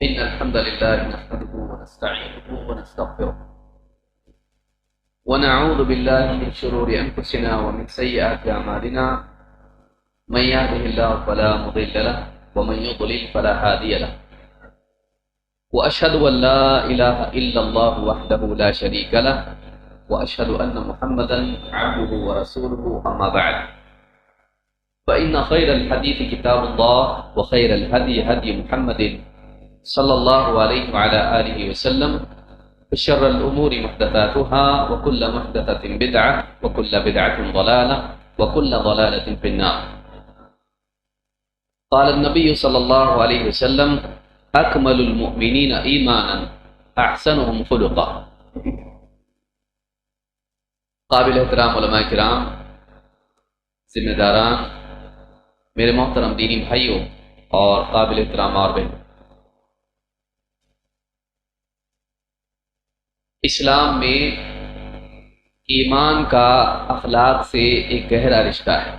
إن الحمد لله نحمده ونستعينه ونستغفره ونعوذ بالله من شرور أنفسنا ومن سيئات أعمالنا من يهده الله فلا مضل له ومن يضلل فلا هادي له وأشهد أن لا إله إلا الله وحده لا شريك له وأشهد أن محمدا عبده ورسوله أما بعد فإن خير الحديث كتاب الله وخير الهدي هدي محمد صلى الله عليه وعلى آله وسلم وشر الأمور محدثاتها وكل محدثة بدعة وكل بدعة ضلالة وكل ضلالة في النار. قال النبي صلى الله عليه وسلم أكمل المؤمنين إيمانا أحسنهم خلقا. قابل احترام علماء کرام، ذمہ داران، میرے محترم دینی بھائیوں اور قابل احترام اور بہنوں، اسلام میں ایمان کا اخلاق سے ایک گہرا رشتہ ہے۔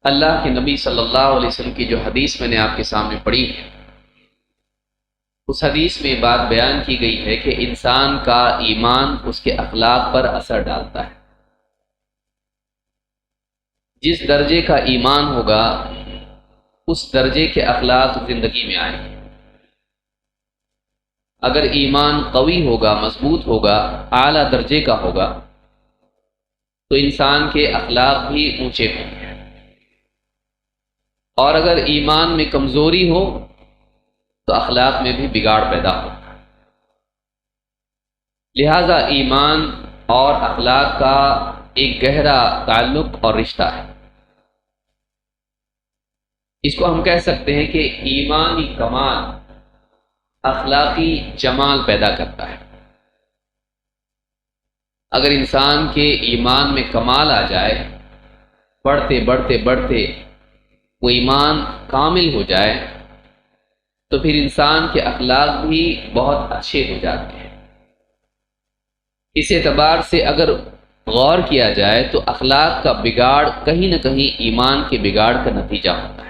اللہ کے نبی صلی اللہ علیہ وسلم کی جو حدیث میں نے آپ کے سامنے پڑھی ہے، اس حدیث میں بات بیان کی گئی ہے کہ انسان کا ایمان اس کے اخلاق پر اثر ڈالتا ہے۔ جس درجے کا ایمان ہوگا اس درجے کے اخلاق زندگی میں آئیں گے۔ اگر ایمان قوی ہوگا، مضبوط ہوگا، اعلیٰ درجے کا ہوگا تو انسان کے اخلاق بھی اونچے ہوں گے، اور اگر ایمان میں کمزوری ہو تو اخلاق میں بھی بگاڑ پیدا ہوگا۔ لہذا ایمان اور اخلاق کا ایک گہرا تعلق اور رشتہ ہے۔ اس کو ہم کہہ سکتے ہیں کہ ایمانی کمال اخلاقی جمال پیدا کرتا ہے۔ اگر انسان کے ایمان میں کمال آ جائے، بڑھتے بڑھتے بڑھتے وہ ایمان کامل ہو جائے تو پھر انسان کے اخلاق بھی بہت اچھے ہو جاتے ہیں۔ اس اعتبار سے اگر غور کیا جائے تو اخلاق کا بگاڑ کہیں نہ کہیں ایمان کے بگاڑ کا نتیجہ ہوتا ہے۔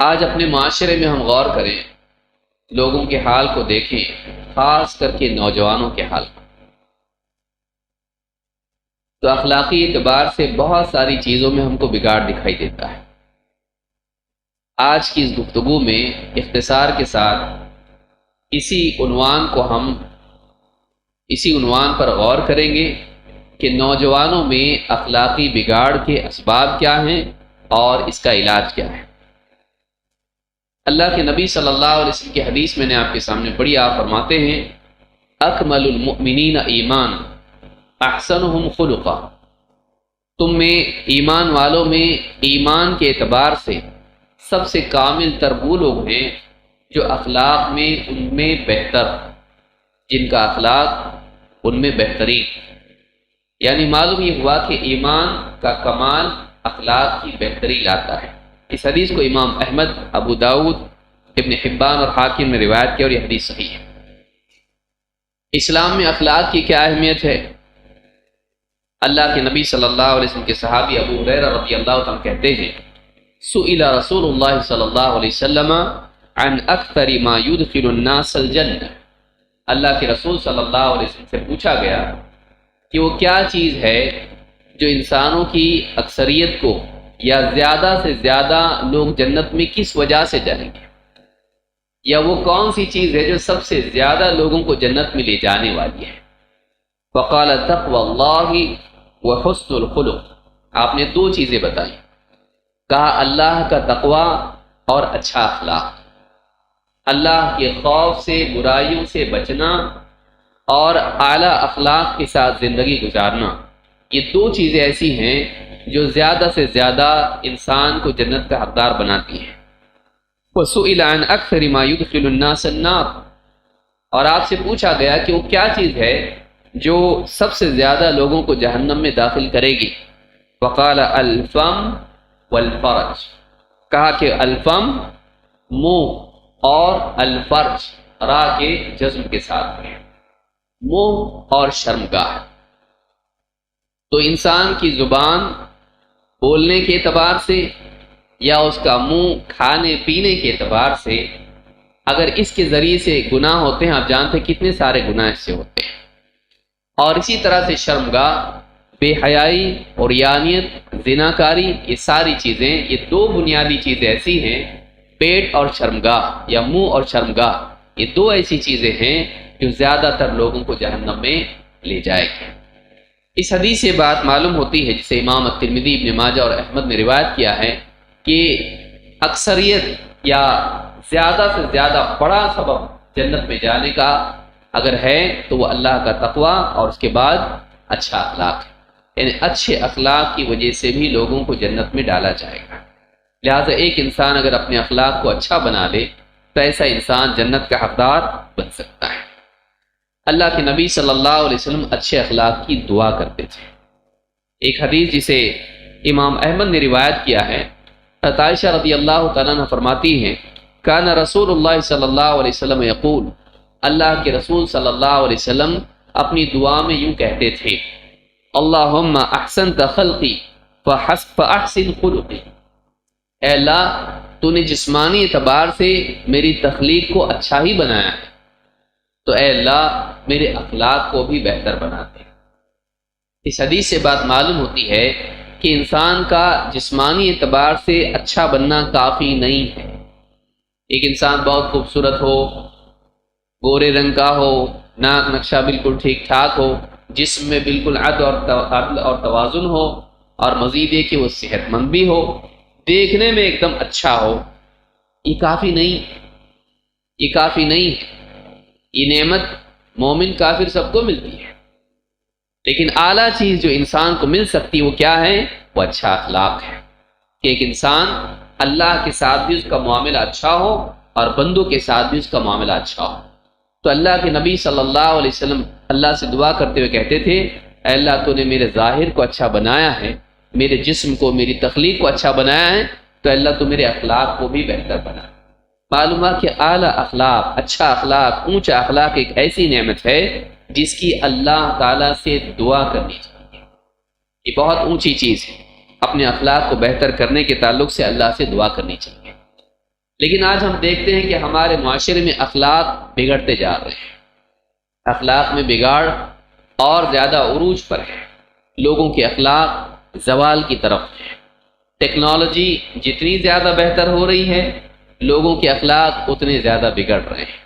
آج اپنے معاشرے میں ہم غور کریں، لوگوں کے حال کو دیکھیں، خاص کر کے نوجوانوں کے حال کو، تو اخلاقی اعتبار سے بہت ساری چیزوں میں ہم کو بگاڑ دکھائی دیتا ہے۔ آج کی اس گفتگو میں اختصار کے ساتھ اسی عنوان پر غور کریں گے کہ نوجوانوں میں اخلاقی بگاڑ کے اسباب کیا ہیں اور اس کا علاج کیا ہے۔ اللہ کے نبی صلی اللہ علیہ وسلم کی حدیث میں نے آپ کے سامنے پڑھی، آپ فرماتے ہیں اکمل المؤمنین ایمان احسنهم خلقا، تم میں ایمان والوں میں ایمان کے اعتبار سے سب سے کامل تر وہ لوگ ہیں جو اخلاق میں ان میں بہتر، جن کا اخلاق ان میں بہترین۔ یعنی معلوم یہ ہوا کہ ایمان کا کمال اخلاق کی بہتری لاتا ہے۔ اس حدیث کو امام احمد، ابو داؤد، ابن حبان اور حاکم نے روایت کی اور یہ حدیث صحیح ہے۔ اسلام میں اخلاق کی کیا اہمیت ہے؟ اللہ کے نبی صلی اللہ علیہ وسلم کے صحابی ابو ہریرہ رضی اللہ عنہ کہتے ہیں سئل رسول اللہ صلی اللہ علیہ وسلم عن اکثر ما يدخل الناس الجنہ، اللہ کے رسول صلی اللہ علیہ وسلم سے پوچھا گیا کہ وہ کیا چیز ہے جو انسانوں کی اکثریت کو یا زیادہ سے زیادہ لوگ جنت میں کس وجہ سے جائیں گے، یا وہ کون سی چیز ہے جو سب سے زیادہ لوگوں کو جنت میں لے جانے والی ہے؟ فقال تقوی اللہ وحسن الخلق، آپ نے دو چیزیں بتائیں، کہا اللہ کا تقوی اور اچھا اخلاق، اللہ کے خوف سے، برائیوں سے بچنا اور اعلیٰ اخلاق کے ساتھ زندگی گزارنا، یہ دو چیزیں ایسی ہیں جو زیادہ سے زیادہ انسان کو جنت کا حقدار بناتی ہیں۔ وَسُئِلَ عَنْ أَكْثَرِ مَا يُدْخِلُ النَّاسَ النَّارَ، اور آپ سے پوچھا گیا کہ وہ کیا چیز ہے جو سب سے زیادہ لوگوں کو جہنم میں داخل کرے گی؟ وقال الفم والفرج، کہا کہ الفم منہ اور الفرج را کے جزم کے ساتھ ہے، منہ اور شرمگاہ۔ تو انسان کی زبان بولنے کے اعتبار سے یا اس کا منہ کھانے پینے کے اعتبار سے اگر اس کے ذریعے سے گناہ ہوتے ہیں، آپ جانتے ہیں کتنے سارے گناہ اس سے ہوتے ہیں. اور اسی طرح سے شرمگاہ، بے حیائی اور یانیت، زناکاری، یہ ساری چیزیں، یہ دو بنیادی چیزیں ایسی ہیں، پیٹ اور شرمگاہ یا منہ اور شرمگاہ، یہ دو ایسی چیزیں ہیں جو زیادہ تر لوگوں کو جہنم میں لے جائے گی. اس حدیث سے بات معلوم ہوتی ہے جسے امام الترمذی، ابن ماجہ اور احمد نے روایت کیا ہے کہ اکثریت یا زیادہ سے زیادہ بڑا سبب جنت میں جانے کا اگر ہے تو وہ اللہ کا تقوی اور اس کے بعد اچھا اخلاق ہے. یعنی اچھے اخلاق کی وجہ سے بھی لوگوں کو جنت میں ڈالا جائے گا. لہٰذا ایک انسان اگر اپنے اخلاق کو اچھا بنا لے تو ایسا انسان جنت کا حقدار بن سکتا ہے. اللہ کے نبی صلی اللہ علیہ وسلم اچھے اخلاق کی دعا کرتے تھے. ایک حدیث جسے امام احمد نے روایت کیا ہے، عائشہ رضی اللہ تعالیٰ عنہ فرماتی ہیں کان رسول اللہ صلی اللہ علیہ وسلم یقول، اللہ کے رسول صلی اللہ علیہ وسلم اپنی دعا میں یوں کہتے تھے، اللہم احسنت خلقی فاحسن خلقی، اے اللہ تو نے جسمانی اعتبار سے میری تخلیق کو اچھا ہی بنایا ہے، تو اے اللہ میرے اخلاق کو بھی بہتر بنا دے. اس حدیث سے بات معلوم ہوتی ہے کہ انسان کا جسمانی اعتبار سے اچھا بننا کافی نہیں ہے. ایک انسان بہت خوبصورت ہو، گورے رنگ کا ہو، ناک نقشہ بالکل ٹھیک ٹھاک ہو، جسم میں بالکل عدل اور توازن ہو، اور مزید یہ کہ وہ صحت مند بھی ہو، دیکھنے میں ایک دم اچھا ہو، یہ کافی نہیں، یہ کافی نہیں ہے. یہ نعمت مومن کافر سب کو ملتی ہے، لیکن اعلیٰ چیز جو انسان کو مل سکتی ہے وہ کیا ہے؟ وہ اچھا اخلاق ہے. کہ ایک انسان اللہ کے ساتھ بھی اس کا معاملہ اچھا ہو اور بندوں کے ساتھ بھی اس کا معاملہ اچھا ہو. تو اللہ کے نبی صلی اللہ علیہ وسلم اللہ سے دعا کرتے ہوئے کہتے تھے، اے اللہ تو نے میرے ظاہر کو اچھا بنایا ہے، میرے جسم کو، میری تخلیق کو اچھا بنایا ہے، تو اللہ تو میرے اخلاق کو بھی بہتر بنا. معلوم ہے کہ اعلیٰ اخلاق، اچھا اخلاق، اونچا اخلاق ایک ایسی نعمت ہے جس کی اللہ تعالیٰ سے دعا کرنی چاہیے. یہ بہت اونچی چیز ہے، اپنے اخلاق کو بہتر کرنے کے تعلق سے اللہ سے دعا کرنی چاہیے. لیکن آج ہم دیکھتے ہیں کہ ہمارے معاشرے میں اخلاق بگڑتے جا رہے ہیں. اخلاق میں بگاڑ اور زیادہ عروج پر ہے. لوگوں کے اخلاق زوال کی طرف ہے. ٹیکنالوجی جتنی زیادہ بہتر ہو رہی ہے، لوگوں کے اخلاق اتنے زیادہ بگڑ رہے ہیں.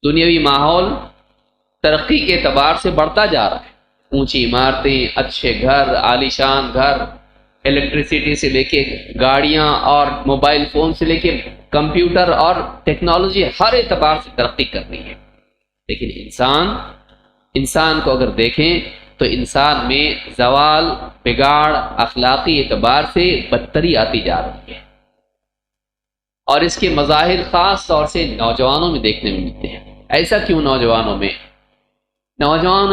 دنیاوی ماحول ترقی کے اعتبار سے بڑھتا جا رہا ہے. اونچی عمارتیں، اچھے گھر، عالیشان گھر، الیکٹریسٹی سے لے کے گاڑیاں اور موبائل فون سے لے کے کمپیوٹر اور ٹیکنالوجی ہر اعتبار سے ترقی کر رہی ہے. لیکن انسان کو اگر دیکھیں تو انسان میں زوال، بگاڑ اخلاقی اعتبار سے بدتری آتی جا رہی ہے. اور اس کے مظاہر خاص طور سے نوجوانوں میں دیکھنے میں ملتے ہیں. ایسا کیوں نوجوانوں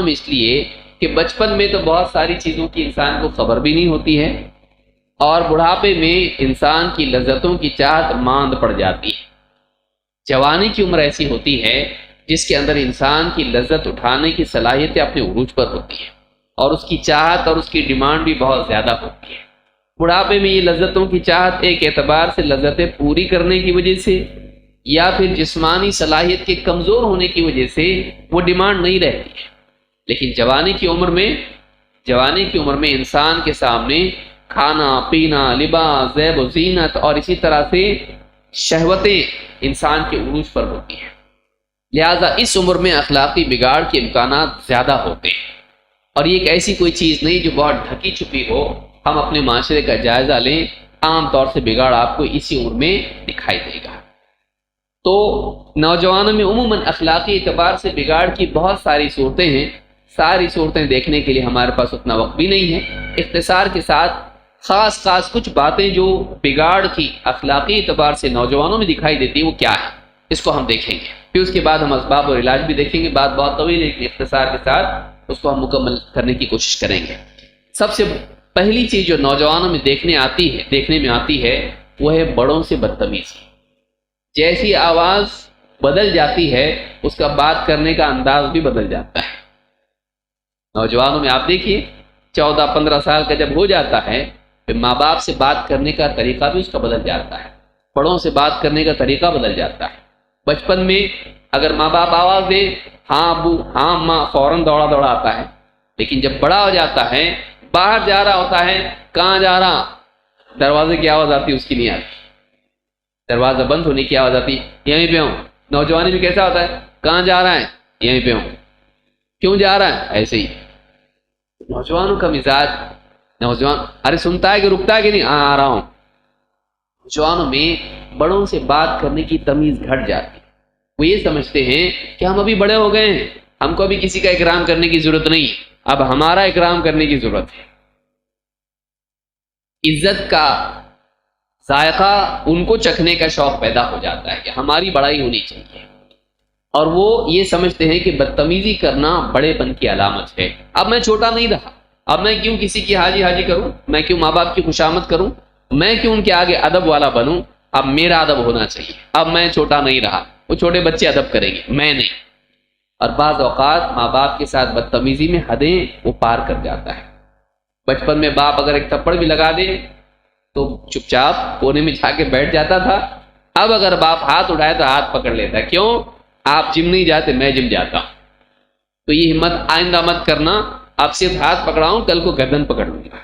میں اس لیے کہ بچپن میں تو بہت ساری چیزوں کی انسان کو خبر بھی نہیں ہوتی ہے، اور بڑھاپے میں انسان کی لذتوں کی چاہت ماند پڑ جاتی ہے. جوانی کی عمر ایسی ہوتی ہے جس کے اندر انسان کی لذت اٹھانے کی صلاحیتیں اپنے عروج پر ہوتی ہیں، اور اس کی چاہت اور اس کی ڈیمانڈ بھی بہت زیادہ ہوتی ہے. بڑھاپے میں یہ لذتوں کی چاہت ایک اعتبار سے لذتیں پوری کرنے کی وجہ سے یا پھر جسمانی صلاحیت کے کمزور ہونے کی وجہ سے وہ ڈیمانڈ نہیں رہتی ہے. لیکن جوانی کی عمر میں انسان کے سامنے کھانا پینا، لباس، زیب و زینت اور اسی طرح سے شہوتیں انسان کے عروج پر ہوتی ہیں. لہذا اس عمر میں اخلاقی بگاڑ کے امکانات زیادہ ہوتے ہیں. اور یہ ایک ایسی کوئی چیز نہیں جو بہت ڈھکی چھپی ہو. ہم اپنے معاشرے کا جائزہ لیں، عام طور سے بگاڑ آپ کو اسی عمر میں دکھائی دے گا. تو نوجوانوں میں عموماً اخلاقی اعتبار سے بگاڑ کی بہت ساری صورتیں ہیں. ساری صورتیں دیکھنے کے لیے ہمارے پاس اتنا وقت بھی نہیں ہے. اختصار کے ساتھ خاص کچھ باتیں جو بگاڑ کی اخلاقی اعتبار سے نوجوانوں میں دکھائی دیتی ہیں وہ کیا ہے، اس کو ہم دیکھیں گے. پھر اس کے بعد ہم اسباب اور علاج بھی دیکھیں گے. بات بہت طویل ہے لیکن اختصار کے ساتھ اس کو ہم مکمل کرنے کی کوشش کریں گے. سب سے پہلی چیز جو نوجوانوں میں دیکھنے میں آتی ہے وہ ہے بڑوں سے بدتمیزی. جیسی آواز بدل جاتی ہے اس کا بات کرنے کا انداز بھی بدل جاتا ہے. نوجوانوں میں آپ دیکھیے 14-15 سال کا جب ہو جاتا ہے پھر ماں باپ سے بات کرنے کا طریقہ بھی اس کا بدل جاتا ہے، بڑوں سے بات کرنے کا طریقہ بدل جاتا ہے۔ بچپن میں اگر ماں باپ آواز دیں ہاں ابو ہاں ماں، فوراً دوڑا دوڑا آتا ہے، لیکن جب بڑا ہو جاتا ہے، باہر جا رہا ہوتا ہے، کہاں جا رہا، دروازے کی آواز آتی اس کی نہیں آتی، دروازہ بند ہونے کی آواز آتی یہیں پہ ہوں۔ نوجوانی میں کیسا ہوتا ہے، کہاں جا رہا ہے، یہیں پہ ہوں، کیوں جا رہا ہے، ایسے ہی۔ نوجوانوں کا مزاج، نوجوان ارے سنتا ہے کہ رکتا ہے کہ نہیں، ہاں آ رہا ہوں۔ نوجوانوں میں بڑوں سے بات کرنے کی تمیز گھٹ جاتی ہے، وہ یہ سمجھتے ہیں کہ ہم ابھی بڑے ہو گئے ہیں، ہم کو ابھی کسی کا اکرام کرنے کی ضرورت نہیں، اب ہمارا اکرام کرنے کی ضرورت ہے۔ عزت کا ذائقہ ان کو چکھنے کا شوق پیدا ہو جاتا ہے کہ ہماری بڑائی ہونی چاہیے، اور وہ یہ سمجھتے ہیں کہ بدتمیزی کرنا بڑے پن کی علامت ہے۔ اب میں چھوٹا نہیں رہا، اب میں کیوں کسی کی حاجی حاجی کروں، میں کیوں ماں باپ کی خوشامد کروں، میں کیوں ان کے آگے ادب والا بنوں، اب میرا ادب ہونا چاہیے، اب میں چھوٹا نہیں رہا، وہ چھوٹے بچے ادب کریں گے میں نہیں۔ اور بعض اوقات ماں باپ کے ساتھ بدتمیزی میں حدیں وہ پار کر جاتا ہے۔ بچپن میں باپ اگر ایک تھپڑ بھی لگا دے تو چپ چاپ کونے میں جا کے بیٹھ جاتا تھا، اب اگر باپ ہاتھ اٹھائے تو ہاتھ پکڑ لیتا ہے، کیوں، آپ جم نہیں جاتے میں جم جاتا ہوں، تو یہ ہمت آئندہ مت کرنا، آپ صرف ہاتھ پکڑاؤں کل کو گردن پکڑ لوں گا۔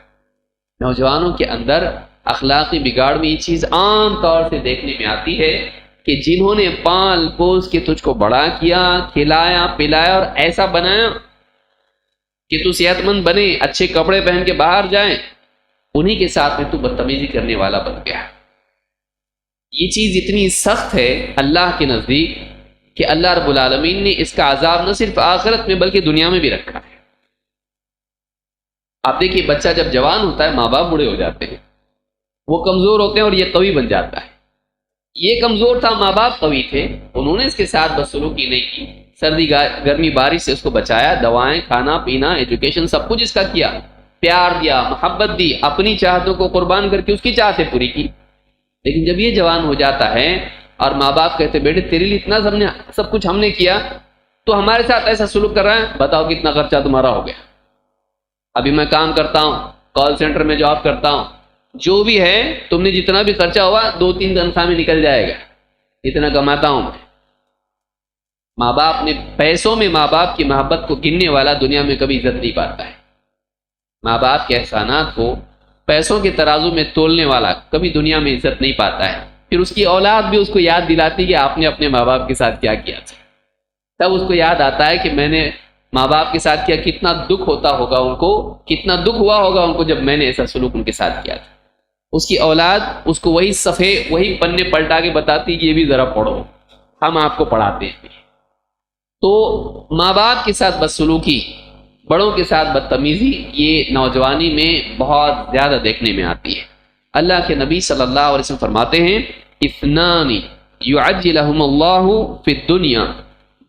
نوجوانوں کے اندر اخلاقی بگاڑ میں یہ چیز عام طور سے دیکھنے میں آتی ہے کہ جنہوں نے پال پوس کے تجھ کو بڑا کیا، کھلایا پلایا اور ایسا بنایا کہ تو صحت مند بنے، اچھے کپڑے پہن کے باہر جائیں، انہی کے ساتھ میں تو بدتمیزی کرنے والا بن گیا۔ یہ چیز اتنی سخت ہے اللہ کے نزدیک کہ اللہ رب العالمین نے اس کا عذاب نہ صرف آخرت میں بلکہ دنیا میں بھی رکھا ہے۔ آپ دیکھیے بچہ جب جوان ہوتا ہے، ماں باپ بوڑھے ہو جاتے ہیں، وہ کمزور ہوتے ہیں اور یہ قوی بن جاتا ہے۔ یہ کمزور تھا، ماں باپ قوی تھے، انہوں نے اس کے ساتھ بدسلوکی نہیں کی، سردی گرمی بارش سے اس کو بچایا، دوائیں کھانا پینا ایجوکیشن سب کچھ اس کا کیا، پیار دیا، محبت دی، اپنی چاہتوں کو قربان کر کے اس کی چاہتیں پوری کی۔ لیکن جب یہ جوان ہو جاتا ہے اور ماں باپ کہتے بیٹے تیرے لیے اتنا سب کچھ ہم نے کیا، تو ہمارے ساتھ ایسا سلوک کر رہا ہے، بتاؤ کتنا خرچہ تمہارا ہو گیا۔ ابھی میں کام کرتا ہوں، کال سینٹر میں جاب کرتا ہوں، جو بھی ہے تم نے جتنا بھی خرچہ ہوا 2-3 تنخواہ میں نکل جائے گا، اتنا کماتا ہوں میں۔ ماں باپ نے پیسوں میں ماں باپ کی محبت کو گننے والا دنیا میں کبھی عزت نہیں پاتا ہے۔ ماں باپ کے احسانات کو پیسوں کے ترازو میں تولنے والا کبھی دنیا میں عزت نہیں پاتا ہے۔ پھر اس کی اولاد بھی اس کو یاد دلاتی کہ آپ نے اپنے ماں باپ کے ساتھ کیا کیا تھا، تب اس کو یاد آتا ہے کہ میں نے ماں باپ کے ساتھ کیا، کتنا دکھ ہوتا ہوگا ان کو، کتنا دکھ ہوا ہوگا ان کو جب میں نے ایسا سلوک ان کے ساتھ کیا تھا۔ اس کی اولاد اس کو وہی صفحے وہی پنے پلٹا کے بتاتی کہ یہ بھی ذرا پڑھو، ہم آپ کو پڑھاتے ہیں۔ تو ماں باپ کے ساتھ بدسلوکی، بڑوں کے ساتھ بدتمیزی، یہ نوجوانی میں بہت زیادہ دیکھنے میں آتی ہے۔ اللہ کے نبی صلی اللہ علیہ وسلم فرماتے ہیں اثنان یعجلہم اللہ فی الدنیا،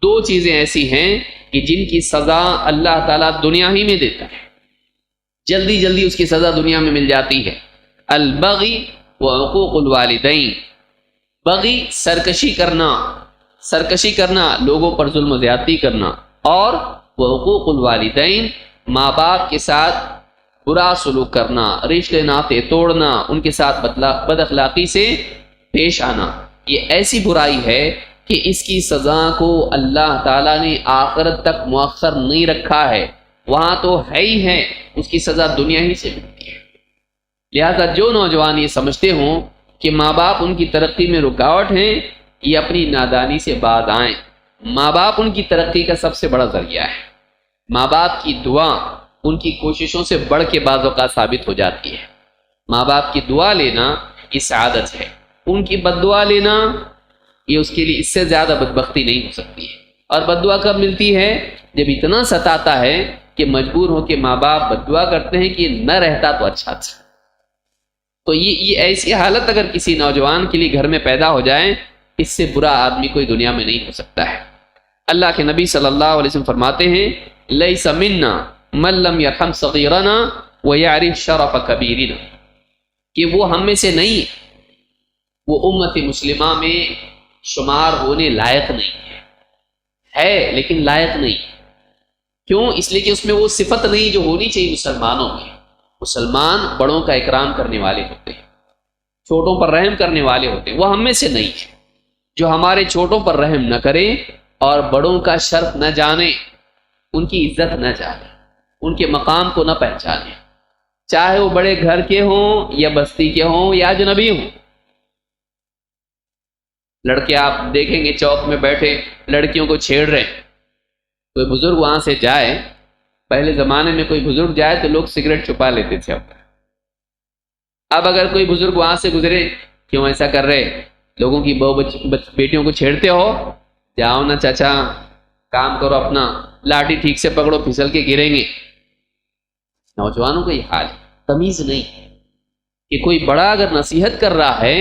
2 چیزیں ایسی ہیں کہ جن کی سزا اللہ تعالیٰ دنیا ہی میں دیتا ہے، جلدی جلدی اس کی سزا دنیا میں مل جاتی ہے۔ البغی وعقوق الوالدین، بغی سرکشی کرنا، لوگوں پر ظلم و زیادتی کرنا، اور وعقوق الوالدین، ماں باپ کے ساتھ برا سلوک کرنا، رشتے ناطے توڑنا، ان کے ساتھ بد اخلاقی سے پیش آنا۔ یہ ایسی برائی ہے کہ اس کی سزا کو اللہ تعالیٰ نے آخرت تک مؤخر نہیں رکھا ہے، وہاں تو ہے ہی ہے، اس کی سزا دنیا ہی سے ملتی ہے۔ لہذا جو نوجوان یہ سمجھتے ہوں کہ ماں باپ ان کی ترقی میں رکاوٹ ہیں، یہ اپنی نادانی سے باز آئیں۔ ماں باپ ان کی ترقی کا سب سے بڑا ذریعہ ہے۔ ماں باپ کی دعا ان کی کوششوں سے بڑھ کے بعض اوقات ثابت ہو جاتی ہے۔ ماں باپ کی دعا لینا یہ سعادت ہے، ان کی بد دعا لینا یہ اس کے لیے اس سے زیادہ بدبختی نہیں ہو سکتی ہے۔ اور بد دعا کب ملتی ہے؟ جب اتنا ستاتا ہے کہ مجبور ہو کے ماں باپ بد دعا کرتے ہیں کہ نہ رہتا تو اچھا تھا۔ تو یہ ایسی حالت اگر کسی نوجوان کے لیے گھر میں پیدا ہو جائے، اس سے برا آدمی کوئی دنیا میں نہیں ہو سکتا ہے۔ اللہ کے نبی صلی اللہ علیہ وسلم فرماتے ہیں لیس منا من لم یرحم صغیرنا ویعرف شرف کبیرنا، کہ وہ ہم میں سے نہیں، وہ امت مسلمہ میں شمار ہونے لائق نہیں ہے لیکن لائق نہیں کیوں؟ اس لیے کہ اس میں وہ صفت نہیں جو ہونی چاہیے مسلمانوں میں۔ مسلمان بڑوں کا اکرام کرنے والے ہوتے ہیں، چھوٹوں پر رحم کرنے والے ہوتے ہیں، وہ ہم میں سے نہیں ہے۔ جو ہمارے چھوٹوں پر رحم نہ کرے اور بڑوں کا شرف نہ جانے، ان کی عزت نہ جانے، ان کے مقام کو نہ پہچانے، چاہے وہ بڑے گھر کے ہوں یا بستی کے ہوں یا اجنبی ہوں۔ لڑکے آپ دیکھیں گے چوک میں بیٹھے لڑکیوں کو چھیڑ رہے ہیں، کوئی بزرگ وہاں سے جائے، پہلے زمانے میں کوئی بزرگ جائے تو لوگ سگریٹ چھپا لیتے تھے، اب اگر کوئی بزرگ وہاں سے گزرے، کیوں ایسا کر رہے، لوگوں کی بیٹیوں کو چھیڑتے ہو، جاؤ نا چاچا، کام کرو اپنا، لاٹھی ٹھیک سے پکڑو، پھسل کے گریں گے۔ نوجوانوں کا یہ حال ہے، تمیز نہیں کہ کوئی بڑا اگر نصیحت کر رہا ہے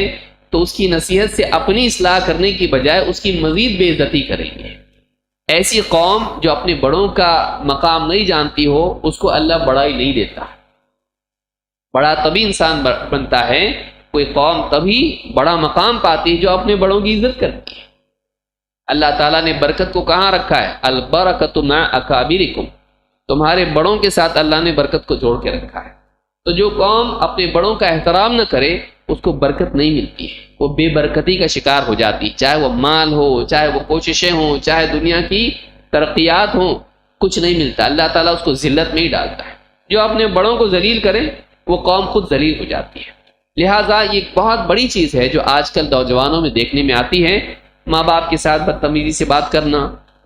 تو اس کی نصیحت سے اپنی اصلاح کرنے کی بجائے اس کی مزید بے عزتی کریں گے۔ ایسی قوم جو اپنے بڑوں کا مقام نہیں جانتی ہو، اس کو اللہ بڑائی نہیں دیتا۔ بڑا تبھی انسان بنتا ہے، کوئی قوم تبھی بڑا مقام پاتی ہے جو اپنے بڑوں کی عزت کرتی ہے۔ اللہ تعالیٰ نے برکت کو کہاں رکھا ہے؟ البرکۃ مع اکابرکم، تمہارے بڑوں کے ساتھ اللہ نے برکت کو جوڑ کے رکھا ہے۔ تو جو قوم اپنے بڑوں کا احترام نہ کرے اس کو برکت نہیں ملتی ہے، وہ بے برکتی کا شکار ہو جاتی، چاہے وہ مال ہو، چاہے وہ کوششیں ہوں، چاہے دنیا کی ترقیات ہوں، کچھ نہیں ملتا، اللہ تعالیٰ اس کو ذلت میں ہی ڈالتا ہے۔ جو اپنے بڑوں کو ذلیل کرے وہ قوم خود ذلیل ہو جاتی ہے۔ لہٰذا یہ بہت بڑی چیز ہے جو آج کل نوجوانوں میں دیکھنے میں آتی ہے، ماں باپ کے ساتھ بدتمیزی سے بات کرنا،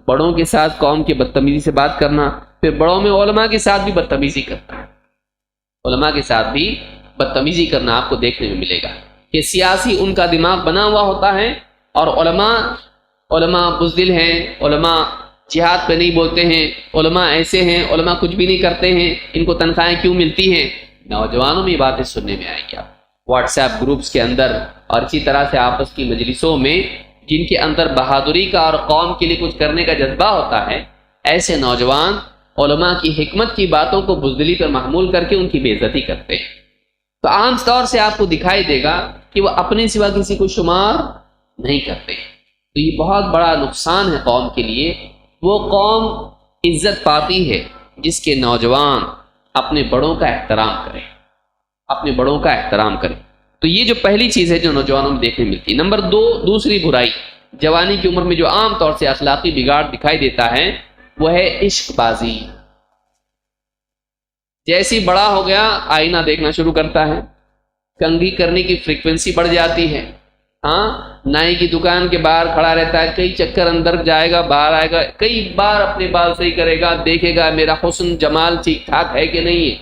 بڑوں کے ساتھ قوم کے بدتمیزی سے بات کرنا، پھر بڑوں میں علماء کے ساتھ بھی بدتمیزی کرنا ہے، علماء کے ساتھ بھی بدتمیزی کرنا آپ کو دیکھنے میں ملے گا کہ سیاسی ان کا دماغ بنا ہوا ہوتا ہے، اور علماء بزدل ہیں، علماء جہاد پہ نہیں بولتے ہیں، علماء ایسے ہیں، علماء کچھ بھی نہیں کرتے ہیں، ان کو تنخواہیں کیوں ملتی ہیں؟ نوجوانوں میں یہ باتیں سننے میں آئیں گی آپ، واٹس ایپ گروپس کے اندر اور اسی طرح سے آپس کی مجلسوں میں، جن کے اندر بہادری کا اور قوم کے لیے کچھ کرنے کا جذبہ ہوتا ہے، ایسے نوجوان علماء کی حکمت کی باتوں کو بزدلی پر محمول کر کے ان کی بے عزتی کرتے ہیں۔ تو عام طور سے آپ کو دکھائی دے گا کہ وہ اپنے سوا کسی کو شمار نہیں کرتے۔ تو یہ بہت بڑا نقصان ہے قوم کے لیے۔ وہ قوم عزت پاتی ہے جس کے نوجوان اپنے بڑوں کا احترام کریں، اپنے بڑوں کا احترام کریں۔ تو یہ جو پہلی چیز ہے جو نوجوانوں میں دیکھنے ملتی ہے۔ نمبر 2، دوسری برائی جوانی کی عمر میں جو عام طور سے اخلاقی بگاڑ دکھائی دیتا ہے وہ ہے عشق بازی۔ جیسی بڑا ہو گیا آئینہ دیکھنا شروع کرتا ہے، کنگھی کرنے کی فریکوینسی بڑھ جاتی ہے، نائی کی دکان کے باہر کھڑا رہتا ہے، کئی چکر اندر جائے گا باہر آئے گا، کئی بار اپنے بال صحیح کرے گا، دیکھے گا میرا حسن جمال ٹھیک ٹھاک ہے کہ نہیں ہے،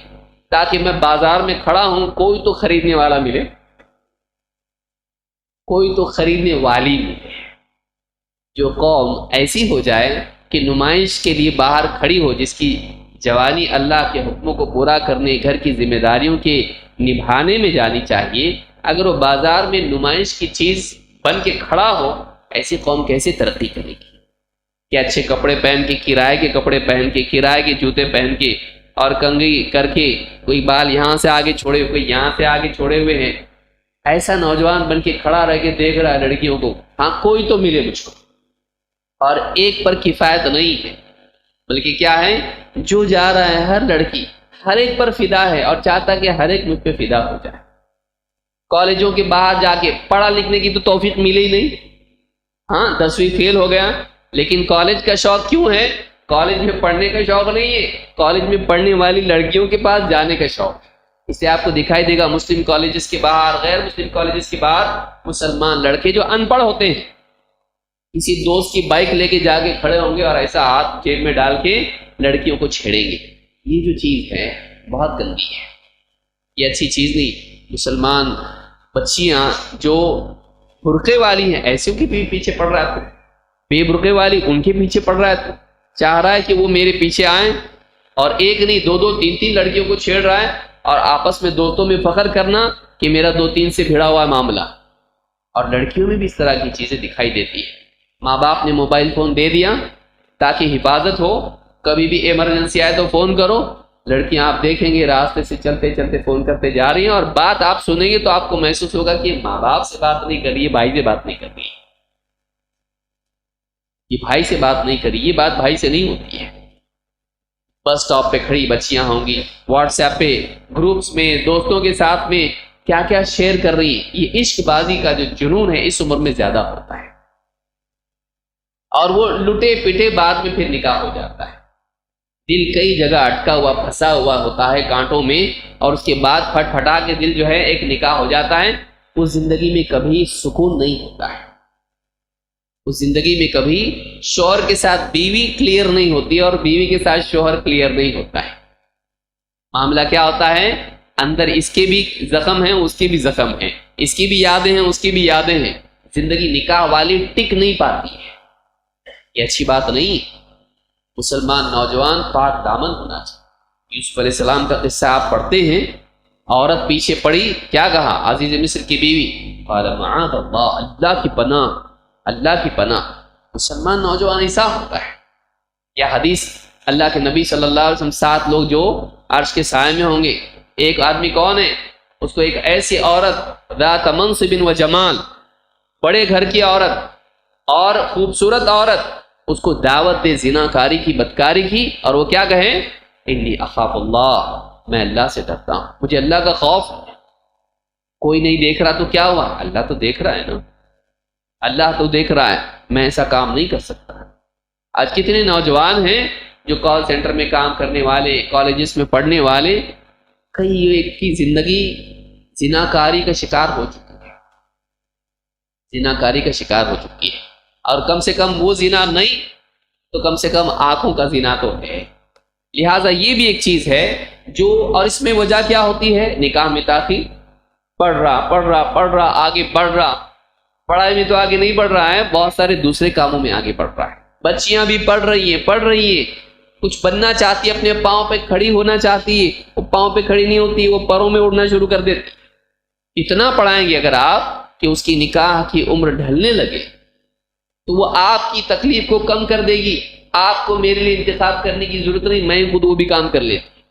تاکہ میں بازار میں کھڑا ہوں کوئی تو خریدنے والا ملے، کوئی تو خریدنے والی ملے۔ جو قوم ایسی ہو جائے کہ نمائش کے لیے باہر کھڑی ہو، جس کی جوانی اللہ کے حکموں کو پورا کرنے، گھر کی ذمہ داریوں کے نبھانے میں جانی چاہیے، اگر وہ بازار میں نمائش کی چیز بن کے کھڑا ہو، ایسی قوم کیسے ترقی کرے گی؟ کہ اچھے کپڑے پہن کے، کرائے کے کپڑے پہن کے، کرائے کے جوتے پہن کے اور کنگھی کر کے، کوئی بال یہاں سے آگے چھوڑے ہوئے، یہاں سے آگے چھوڑے ہوئے ہیں، ایسا نوجوان بن کے کھڑا رہ کے دیکھ رہا ہے لڑکیوں کو، کوئی تو ملے مجھ کو، اور ایک پر کفایت نہیں ہے، بلکہ کیا ہے، جو جا رہا ہے ہر لڑکی ہر ایک پر فدا ہے اور چاہتا کہ ہر ایک مجھ پہ فدا ہو جائے۔ کالجوں کے باہر جا کے پڑھا لکھنے کی تو توفیق ملے ہی نہیں، 10ویں فیل ہو گیا، لیکن کالج کا شوق کیوں ہے؟ کالج میں پڑھنے کا شوق نہیں ہے، کالج میں پڑھنے والی لڑکیوں کے پاس جانے کا شوق۔ اس سے آپ کو دکھائی دے گا مسلم کالجز کے باہر، غیر مسلم کالجز کے باہر مسلمان لڑکے جو ان پڑھ ہوتے ہیں، کسی دوست کی بائک لے کے جا کے کھڑے ہوں گے اور ایسا ہاتھ جیب میں ڈال کے لڑکیوں کو چھیڑیں گے۔ یہ جو چیز ہے بہت گندی ہے، یہ اچھی چیز نہیں۔ مسلمان بچیاں جو برقعے والی ہیں ایسے کے بھی پیچھے پڑ رہا ہے، بے برقعے والی ان کے پیچھے پڑ رہا ہے، چاہ رہا ہے کہ وہ میرے پیچھے آئیں، اور ایک نہیں دو دو تین تین لڑکیوں کو چھیڑ رہا ہے، اور آپس میں دوستوں میں فخر کرنا کہ میرا 2-3 سے بھیڑا ہوا معاملہ۔ اور لڑکیوں میں بھی اس طرح کی چیزیں دکھائی دیتی ہیں۔ ماں باپ نے موبائل فون دے دیا تاکہ حفاظت ہو، کبھی بھی ایمرجنسی آئے تو فون کرو، لڑکیاں آپ دیکھیں گے راستے سے چلتے چلتے فون کرتے جا رہی ہیں، اور بات آپ سنیں گے تو آپ کو محسوس ہوگا کہ ماں باپ سے بات نہیں کر رہی ہے، بھائی سے بات نہیں کر رہی ہے، یہ بھائی سے بات نہیں کری، یہ بات بھائی سے نہیں ہوتی ہے۔ بس اسٹاپ پہ کھڑی بچیاں ہوں گی، واٹس ایپ پہ گروپس میں دوستوں کے ساتھ میں کیا کیا شیئر کر رہی ہیں۔ یہ عشق بازی کا جو جنون ہے اس عمر میں زیادہ ہوتا ہے، اور وہ لٹے پٹے بعد میں پھر نکاح ہو جاتا ہے۔ دل کئی جگہ اٹکا ہوا پھنسا ہوا ہوتا ہے کانٹوں میں، اور اس کے بعد پھٹ پھٹا کے دل جو ہے ایک نکاح ہو جاتا ہے۔ اس زندگی میں کبھی سکون نہیں ہوتا ہے، اس زندگی میں کبھی شوہر کے ساتھ بیوی کلیئر نہیں ہوتی اور بیوی کے ساتھ شوہر کلیئر نہیں ہوتا ہے۔ معاملہ کیا ہوتا ہے، اندر اس کے بھی زخم ہیں اس کے بھی زخم ہیں، اس کی بھی یادیں ہیں اس کی بھی یادیں ہیں، زندگی نکاح والی ٹک نہیں پاتی ہے۔ یہ اچھی بات نہیں۔ مسلمان نوجوان پاک دامن ہونا چاہیے۔ یوسف علیہ السلام کا قصہ آپ پڑھتے ہیں، عورت پیچھے پڑی، کیا کہا، عزیز مصر کی بیوی، قال معاذ اللہ، اللہ کی پناہ، اللہ کی پناہ۔ مسلمان نوجوان ایسا ہوتا ہے۔ یہ حدیث اللہ کے نبی صلی اللہ علیہ وسلم 7 لوگ جو عرش کے سائے میں ہوں گے، ایک آدمی کون ہے، اس کو ایک ایسی عورت ذات منصب و جمال، بڑے گھر کی عورت اور خوبصورت عورت، اس کو دعوت دے زنا کاری کی، بدکاری کی، اور وہ کیا کہے، انی اخاف اللہ، میں اللہ سے ڈرتا ہوں، مجھے اللہ کا خوف ہے۔ کوئی نہیں دیکھ رہا تو کیا ہوا، اللہ تو دیکھ رہا ہے نا، اللہ تو دیکھ رہا ہے، میں ایسا کام نہیں کر سکتا۔ آج کتنے نوجوان ہیں جو کال سینٹر میں کام کرنے والے، کالجز میں پڑھنے والے، کئی ایک کی زندگی زناکاری کا شکار ہو چکی ہے، زناکاری کا شکار ہو چکی ہے، اور کم سے کم وہ زنا نہیں تو کم سے کم آنکھوں کا زنا تو ہے۔ لہٰذا یہ بھی ایک چیز ہے جو، اور اس میں وجہ کیا ہوتی ہے، نکاح میں تاخیر، پڑھ رہا آگے بڑھ رہا، پڑھائی میں تو آگے نہیں بڑھ رہا ہے، بہت سارے دوسرے کاموں میں آگے بڑھ رہا ہے۔ بچیاں بھی پڑھ رہی ہیں، کچھ بننا چاہتی ہے، اپنے پاؤں پہ کھڑی ہونا چاہتی ہے، وہ پاؤں پہ کھڑی نہیں ہوتی، وہ پروں میں اڑنا شروع کر دیتی۔ اتنا پڑھائیں گے اگر آپ کہ اس کی نکاح کی عمر ڈھلنے لگے تو وہ آپ کی تکلیف کو کم کر دے گی۔ آپ کو میرے لیے انتخاب کرنے کی ضرورت نہیں، میں خود وہ بھی کام کر لیتی۔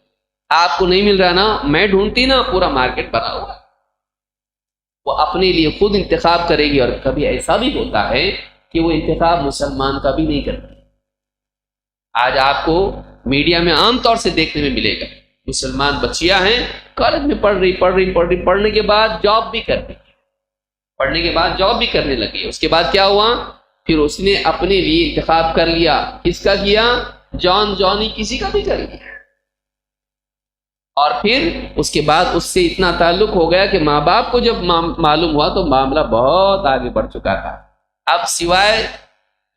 آپ کو نہیں مل رہا نا، میں ڈھونڈتی نا، پورا مارکیٹ بنا ہوا، وہ اپنے لیے خود انتخاب کرے گی۔ اور کبھی ایسا بھی ہوتا ہے کہ وہ انتخاب مسلمان کا بھی نہیں کرتا۔ آج آپ کو میڈیا میں عام طور سے دیکھنے میں ملے گا، مسلمان بچیاں ہیں، کالج میں پڑھنے کے بعد جاب بھی کر رہی، کرنے لگی۔ اس کے بعد کیا ہوا، پھر اس نے اپنے لیے انتخاب کر لیا۔ کس کا کیا، جانی کسی کا بھی کر لیا، اور پھر اس کے بعد اس سے اتنا تعلق ہو گیا کہ ماں باپ کو جب معلوم ہوا تو معاملہ بہت آگے بڑھ چکا تھا۔ اب سوائے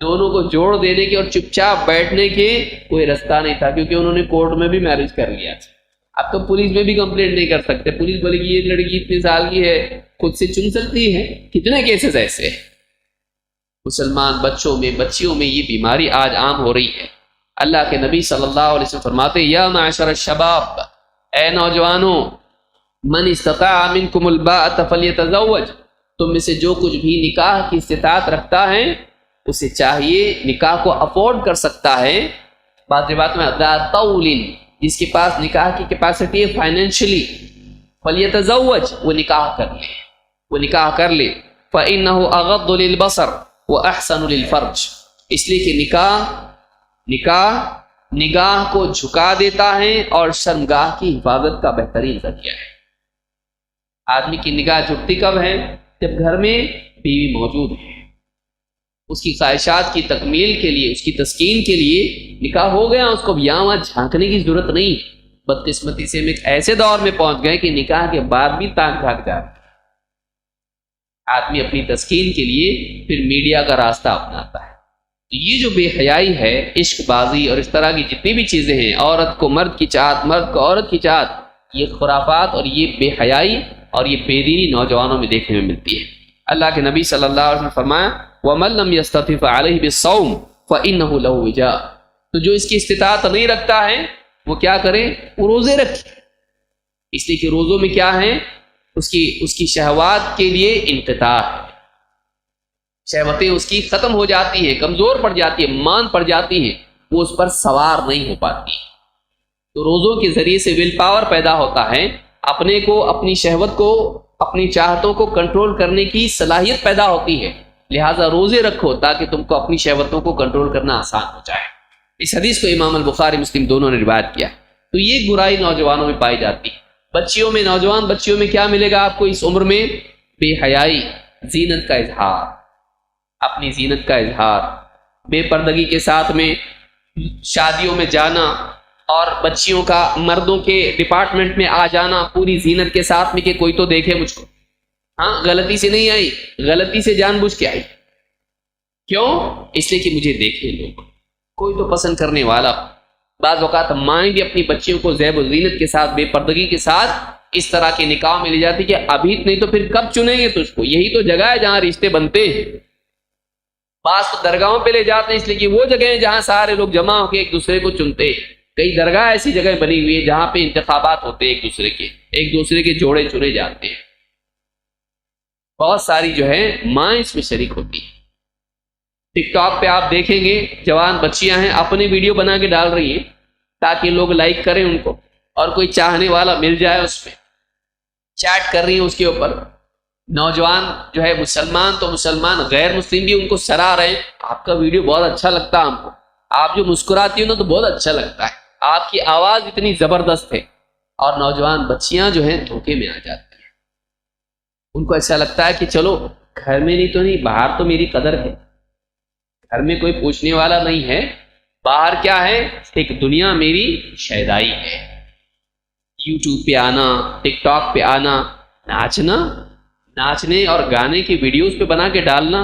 دونوں کو جوڑ دینے کے اور چپ چاپ بیٹھنے کے کوئی رستہ نہیں تھا، کیونکہ انہوں نے کورٹ میں بھی میرج کر لیا تھا۔ اب تو پولیس میں بھی کمپلینٹ نہیں کر سکتے، پولیس بولے کہ یہ لڑکی اتنے سال کی ہے، خود سے چن سکتی ہے۔ کتنے کیسز ایسے ہیں مسلمان بچوں میں، بچیوں میں، یہ بیماری آج عام ہو رہی ہے۔ اللہ کے نبی صلی اللہ علیہ وسلم فرماتے ہیں، یا معاشر الشباب، اے نوجوانوں، من استطاع منکم الباءۃ فلیتزوج، تم میں سے جو کچھ بھی نکاح کی استطاعت رکھتا ہے اسے چاہیے، نکاح کو افورڈ کر سکتا ہے، بعض روایت میں ذا طول، جس کے پاس نکاح کی کیپیسٹی ہے فائنینشلی، فلیتزوج، وہ نکاح کر لے، فإنہ اغض للبصر واحسن للفرج، اس لیے کہ نگاہ کو جھکا دیتا ہے اور شرمگاہ کی حفاظت کا بہترین ذریعہ ہے۔ آدمی کی نگاہ جھکتی کب ہے، جب گھر میں بیوی موجود ہے، اس کی خواہشات کی تکمیل کے لیے، اس کی تسکین کے لیے نکاح ہو گیا، اس کو یہاں وہاں جھانکنے کی ضرورت نہیں۔ بدقسمتی سے ہم ایک ایسے دور میں پہنچ گئے کہ نکاح کے بعد بھی تاک جھانک جاتا ہے۔ آدمی اپنی تسکین کے لیے پھر میڈیا کا راستہ اپناتا ہے۔ تو یہ جو بے حیائی ہے، عشق بازی اور اس طرح کی جتنی بھی چیزیں ہیں، عورت کو مرد کی چاہت، مرد کو عورت کی چاہت، یہ خرافات اور یہ بے حیائی اور یہ بے دینی نوجوانوں میں دیکھنے میں ملتی ہے۔ اللہ کے نبی صلی اللہ علیہ وسلم نے فرمایا، وَمَن لَّمْ يَسْتَطِعْ فَعَلَيْهِ بِالصَّوْمِ فَإِنَّهُ لَهُ وِجَاءٌ، تو جو اس کی استطاعت نہیں رکھتا ہے وہ کیا کرے، وہ روزے رکھے، اس لیے کہ روزوں میں کیا ہے، اس کی شہوات کے لیے انقطاع ہے، شہوتیں اس کی ختم ہو جاتی ہیں، کمزور پڑ جاتی ہیں، مان پڑ جاتی ہیں، وہ اس پر سوار نہیں ہو پاتی۔ تو روزوں کے ذریعے سے ول پاور پیدا ہوتا ہے، اپنے کو، اپنی شہوت کو، اپنی چاہتوں کو کنٹرول کرنے کی صلاحیت پیدا ہوتی ہے۔ لہٰذا روزے رکھو تاکہ تم کو اپنی شہوتوں کو کنٹرول کرنا آسان ہو جائے۔ اس حدیث کو امام البخاری مسلم دونوں نے روایت کیا. تو یہ برائی نوجوانوں میں پائی جاتی ہے. بچیوں میں، نوجوان بچیوں میں کیا ملے گا آپ کو اس عمر میں؟ بے حیائی، زینت کا اظہار، اپنی زینت کا اظہار، بے پردگی کے ساتھ میں شادیوں میں جانا اور بچیوں کا مردوں کے ڈپارٹمنٹ میں آ جانا پوری زینت کے ساتھ میں کہ کوئی تو دیکھے مجھ کو. ہاں، غلطی سے نہیں آئی، غلطی سے جان بوجھ کے آئی. کیوں؟ اس لیے کہ مجھے دیکھے لوگ، کوئی تو پسند کرنے والا. بعض اوقات مائیں بھی اپنی بچیوں کو زیب و زینت کے ساتھ، بے پردگی کے ساتھ اس طرح کے نکاح میں لے جاتی کہ ابھی نہیں تو پھر کب چنیں گے تجھ کو؟ یہی تو جگہ ہے جہاں رشتے بنتے ہیں. بعض تو درگاہوں پہ لے جاتے ہیں اس لیے کہ وہ جگہ ہیں جہاں سارے لوگ جمع ہو کے ایک دوسرے کو چنتے ہیں. کئی درگاہ ایسی جگہ بنی ہوئی ہے جہاں پہ انتخابات ہوتے ہیں، ایک دوسرے کے جوڑے چنے جاتے ہیں. بہت ساری جو ہے ماں اس میں شریک ہوتی ہیں. ٹک ٹاک پہ آپ دیکھیں گے جوان بچیاں ہیں اپنی ویڈیو بنا کے ڈال رہی ہیں تاکہ لوگ لائک کریں ان کو، اور کوئی چاہنے والا مل جائے اس میں چیٹ کر رہی ہیں اس کے اوپر. نوجوان جو ہے مسلمان تو مسلمان، غیر مسلم بھی ان کو سراہ رہے ہیں، آپ کا ویڈیو بہت اچھا لگتا ہے ہم کو، آپ جو مسکراتی ہو نا تو بہت اچھا لگتا ہے، آپ کی آواز اتنی زبردست ہے. اور نوجوان بچیاں جو ہیں دھوکے میں آ جاتی ہیں. ان کو ایسا لگتا ہے کہ چلو گھر میں نہیں تو نہیں، باہر تو میری قدر ہے، گھر میں کوئی پوچھنے والا نہیں ہے، باہر کیا ہے، ایک دنیا میری شیدائی ہے. یوٹیوب پہ آنا، ٹک ٹاک پہ آنا، ناچنے اور گانے کی ویڈیوز پہ بنا کے ڈالنا.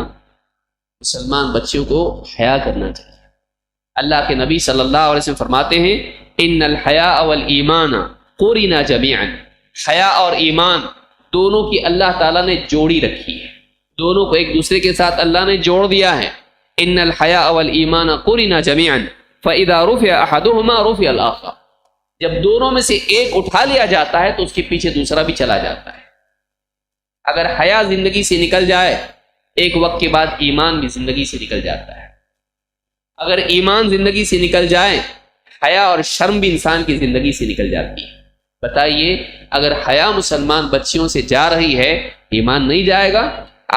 مسلمان بچیوں کو حیا کرنا چاہیے. اللہ کے نبی صلی اللہ علیہ وسلم فرماتے ہیں ان الحیاء والایمان قرنا جميعا. حیا اور ایمان دونوں کی اللہ تعالیٰ نے جوڑی رکھی ہے، دونوں کو ایک دوسرے کے ساتھ اللہ نے جوڑ دیا ہے. ان الحیاء والایمان قرنا جميعا فاذا رفع احدهما رفع الاخر. جب دونوں میں سے ایک اٹھا لیا جاتا ہے تو اس کے پیچھے دوسرا بھی چلا جاتا ہے. اگر حیا زندگی سے نکل جائے ایک وقت کے بعد ایمان بھی زندگی سے نکل جاتا ہے. اگر ایمان زندگی سے نکل جائے حیا اور شرم بھی انسان کی زندگی سے نکل جاتی ہے. بتائیے اگر حیا مسلمان بچیوں سے جا رہی ہے ایمان نہیں جائے گا؟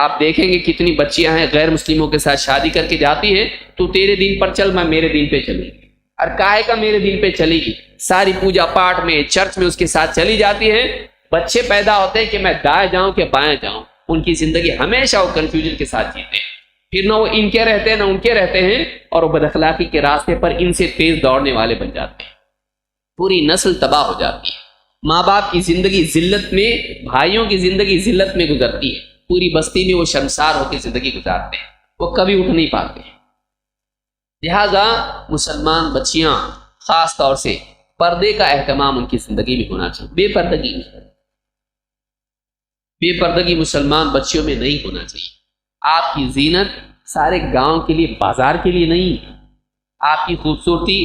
آپ دیکھیں گے کتنی بچیاں ہیں غیر مسلموں کے ساتھ شادی کر کے جاتی ہیں، تو تیرے دین پر چل، میں میرے دین پہ چلوں گی. اور کاہے کا میرے دین پہ چلے گی؟ ساری پوجا پاٹ میں، چرچ میں اس کے ساتھ چلی جاتی ہیں. بچے پیدا ہوتے ہیں کہ میں دائیں جاؤں کہ بائیں جاؤں. ان کی زندگی ہمیشہ وہ کنفیوژن کے ساتھ جیتے ہیں. پھر نہ وہ ان کے رہتے ہیں نہ ان کے رہتے ہیں، اور وہ بد اخلاقی کے راستے پر ان سے تیز دوڑنے والے بن جاتے ہیں. پوری نسل تباہ ہو جاتی ہے. ماں باپ کی زندگی ذلت میں، بھائیوں کی زندگی ذلت میں گزرتی ہے. پوری بستی میں وہ شرمسار ہو کے زندگی گزارتے ہیں، وہ کبھی اٹھ نہیں پاتے. لہذا مسلمان بچیاں خاص طور سے پردے کا اہتمام ان کی زندگی میں ہونا چاہیے. بے پردگی مسلمان بچیوں میں نہیں ہونا چاہیے. آپ کی زینت سارے گاؤں کے لیے، بازار کے لیے نہیں. آپ کی خوبصورتی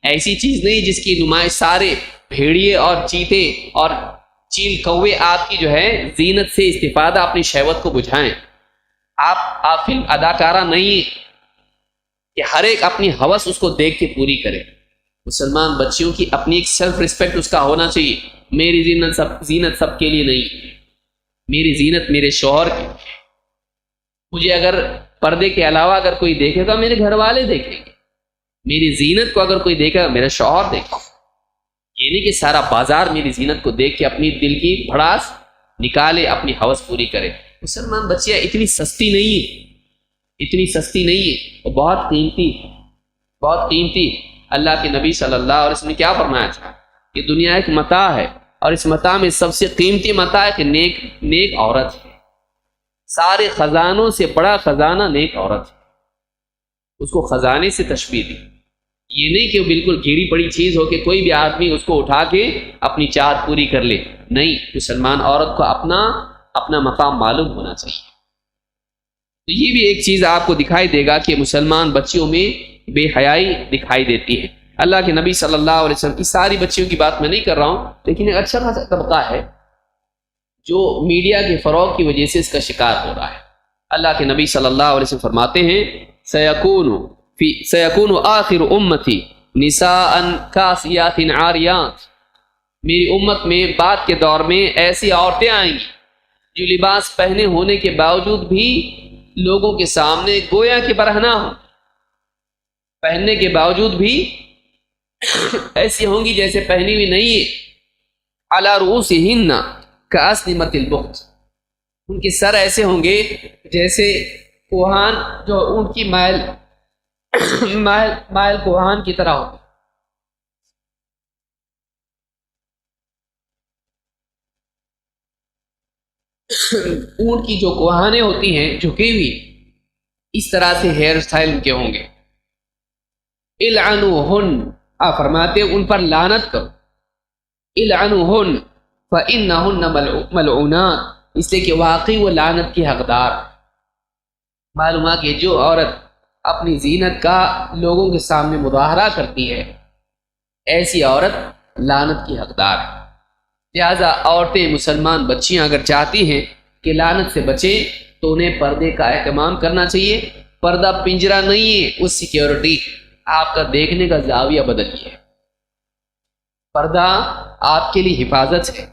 ایسی چیز نہیں جس کی نمائش سارے بھیڑیے اور چیتے اور چیل کوے آپ کی جو ہے زینت سے استفادہ اپنی شہوت کو بجھائیں. آپ فلم اداکارہ نہیں کہ ہر ایک اپنی ہوس اس کو دیکھ کے پوری کرے. مسلمان بچیوں کی اپنی ایک سیلف ریسپیکٹ اس کا ہونا چاہیے. میری زینت سب کے لیے نہیں، میری زینت میرے شوہر کی. مجھے اگر پردے کے علاوہ اگر کوئی دیکھے گا میرے گھر والے دیکھیں گے. میری زینت کو اگر کوئی دیکھے گا میرا شوہر دیکھے گا. یہ نہیں کہ سارا بازار میری زینت کو دیکھ کے اپنی دل کی بھڑاس نکالے، اپنی ہوس پوری کرے. مسلمان بچیاں اتنی سستی نہیں ہے، وہ بہت قیمتی. اللہ کے نبی صلی اللہ علیہ وسلم نے کیا فرمایا تھا؟ یہ دنیا ایک متاع ہے، اور اس متاع میں سب سے قیمتی متاع ہے کہ نیک عورت ہے. سارے خزانوں سے بڑا خزانہ نیک عورت ہے. اس کو خزانے سے تشبیہ دی. یہ نہیں کہ وہ بالکل گھری پڑی چیز ہو کہ کوئی بھی آدمی اس کو اٹھا کے اپنی چاہت پوری کر لے. نہیں، مسلمان عورت کو اپنا مقام معلوم ہونا چاہیے. تو یہ بھی ایک چیز آپ کو دکھائی دے گا کہ مسلمان بچیوں میں بے حیائی دکھائی دیتی ہے. اللہ کے نبی صلی اللہ علیہ وسلم کی ساری بچیوں کی بات میں نہیں کر رہا ہوں، لیکن ایک اچھا خاصا طبقہ ہے جو میڈیا کے فروغ کی وجہ سے اس کا شکار ہو رہا ہے. اللہ کے نبی صلی اللہ علیہ وسلم فرماتے ہیں سیکون آخر امتی نساء کاسیات عاریات. میری امت میں بعد کے دور میں ایسی عورتیں آئیں گی جو لباس پہنے ہونے کے باوجود بھی لوگوں کے سامنے گویا کہ برہنہ ہوں. پہننے کے باوجود بھی ایسی ہوں گی جیسے پہنی ہوئی نہیں ہے. علی رؤوسہن کأسنمۃ البخت، ان کے سر ایسے ہوں گے جیسے کوہان جو اونٹ کی مائل کوہان کی طرح ہوتی. اونٹ کی جو کوہانیں ہوتی ہیں جھکی ہوئی، اس طرح سے ہیئر سٹائل ان کے ہوں گے. العنوہن، آپ فرماتے ہیں ان پر لعنت کرو. العنوہن فإنہن ملعونات، اس لیے کہ واقعی وہ لعنت کی حقدار. معلوم ہے کہ جو عورت اپنی زینت کا لوگوں کے سامنے مظاہرہ کرتی ہے، ایسی عورت لعنت کی حقدار ہے. لہذا عورتیں، مسلمان بچیاں اگر چاہتی ہیں کہ لعنت سے بچیں تو انہیں پردے کا اہتمام کرنا چاہیے. پردہ پنجرہ نہیں ہے، وہ سیکیورٹی. آپ کا دیکھنے کا زاویہ بدلیے. پردہ آپ کے لیے حفاظت ہے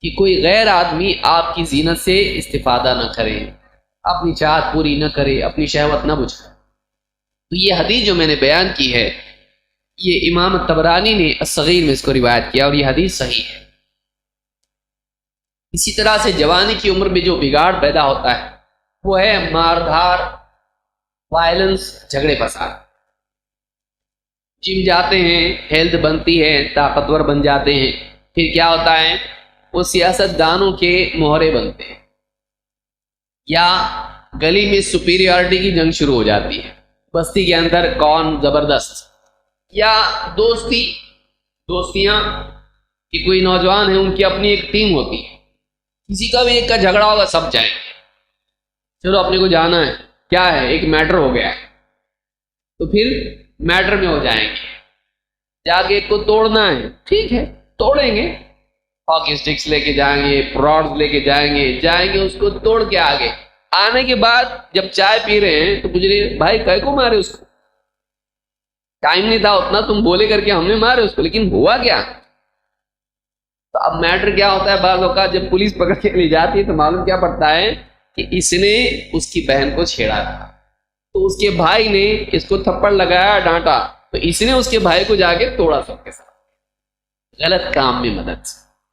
کہ کوئی غیر آدمی آپ کی زینت سے استفادہ نہ کرے، اپنی چاہت پوری نہ کرے، اپنی شہوت نہ بجھائے. تو یہ حدیث جو میں نے بیان کی ہے، یہ امام طبرانی نے الصغیر میں اس کو روایت کیا اور یہ حدیث صحیح ہے. اسی طرح سے جوانی کی عمر میں جو بگاڑ پیدا ہوتا ہے وہ ہے ماردھار، وائلنس، جھگڑے فساد. جم جاتے ہیں، ہیلتھ بنتی ہے، طاقتور بن جاتے ہیں، پھر کیا ہوتا ہے، وہ سیاست دانوں کے مہرے بنتے ہیں، یا گلی میں سپیریورٹی کی جنگ شروع ہو جاتی ہے، بستی کے اندر کون زبردست، یا دوستیاں کہ کوئی نوجوان ہیں ان کی اپنی ایک ٹیم ہوتی ہے، کسی کا بھی ایک کا جھگڑا ہوگا سب جائیں گے، چلو اپنے کو جانا ہے، کیا ہے ایک میٹر ہو گیا ہے تو پھر میٹر میں ہو جائیں گے. جا کے ایک کو توڑنا ہے، ٹھیک ہے توڑیں گے، ہاکی سٹکس لے کے جائیں گے، راڈز لے کے جائیں گے اس کو توڑ کے آگے آنے کے بعد جب چائے پی رہے ہیں تو پوچھ رہے بھائی کہے کو مارے اس کو، ٹائم نہیں تھا اتنا، تم بولے کر کے ہم نے مارے اس کو، لیکن ہوا کیا. تو اب میٹر کیا ہوتا ہے، بعض اوقات جب پولیس پکڑ کے لے جاتی ہے تو معلوم کیا پڑتا ہے کہ اس نے اس کی بہن کو چھیڑا تھا، تو اس کے بھائی نے اس کو تھپڑ لگایا، ڈانٹا، تو اس نے اس کے بھائی کو جا کے توڑا سب کے ساتھ. غلط کام میں مدد،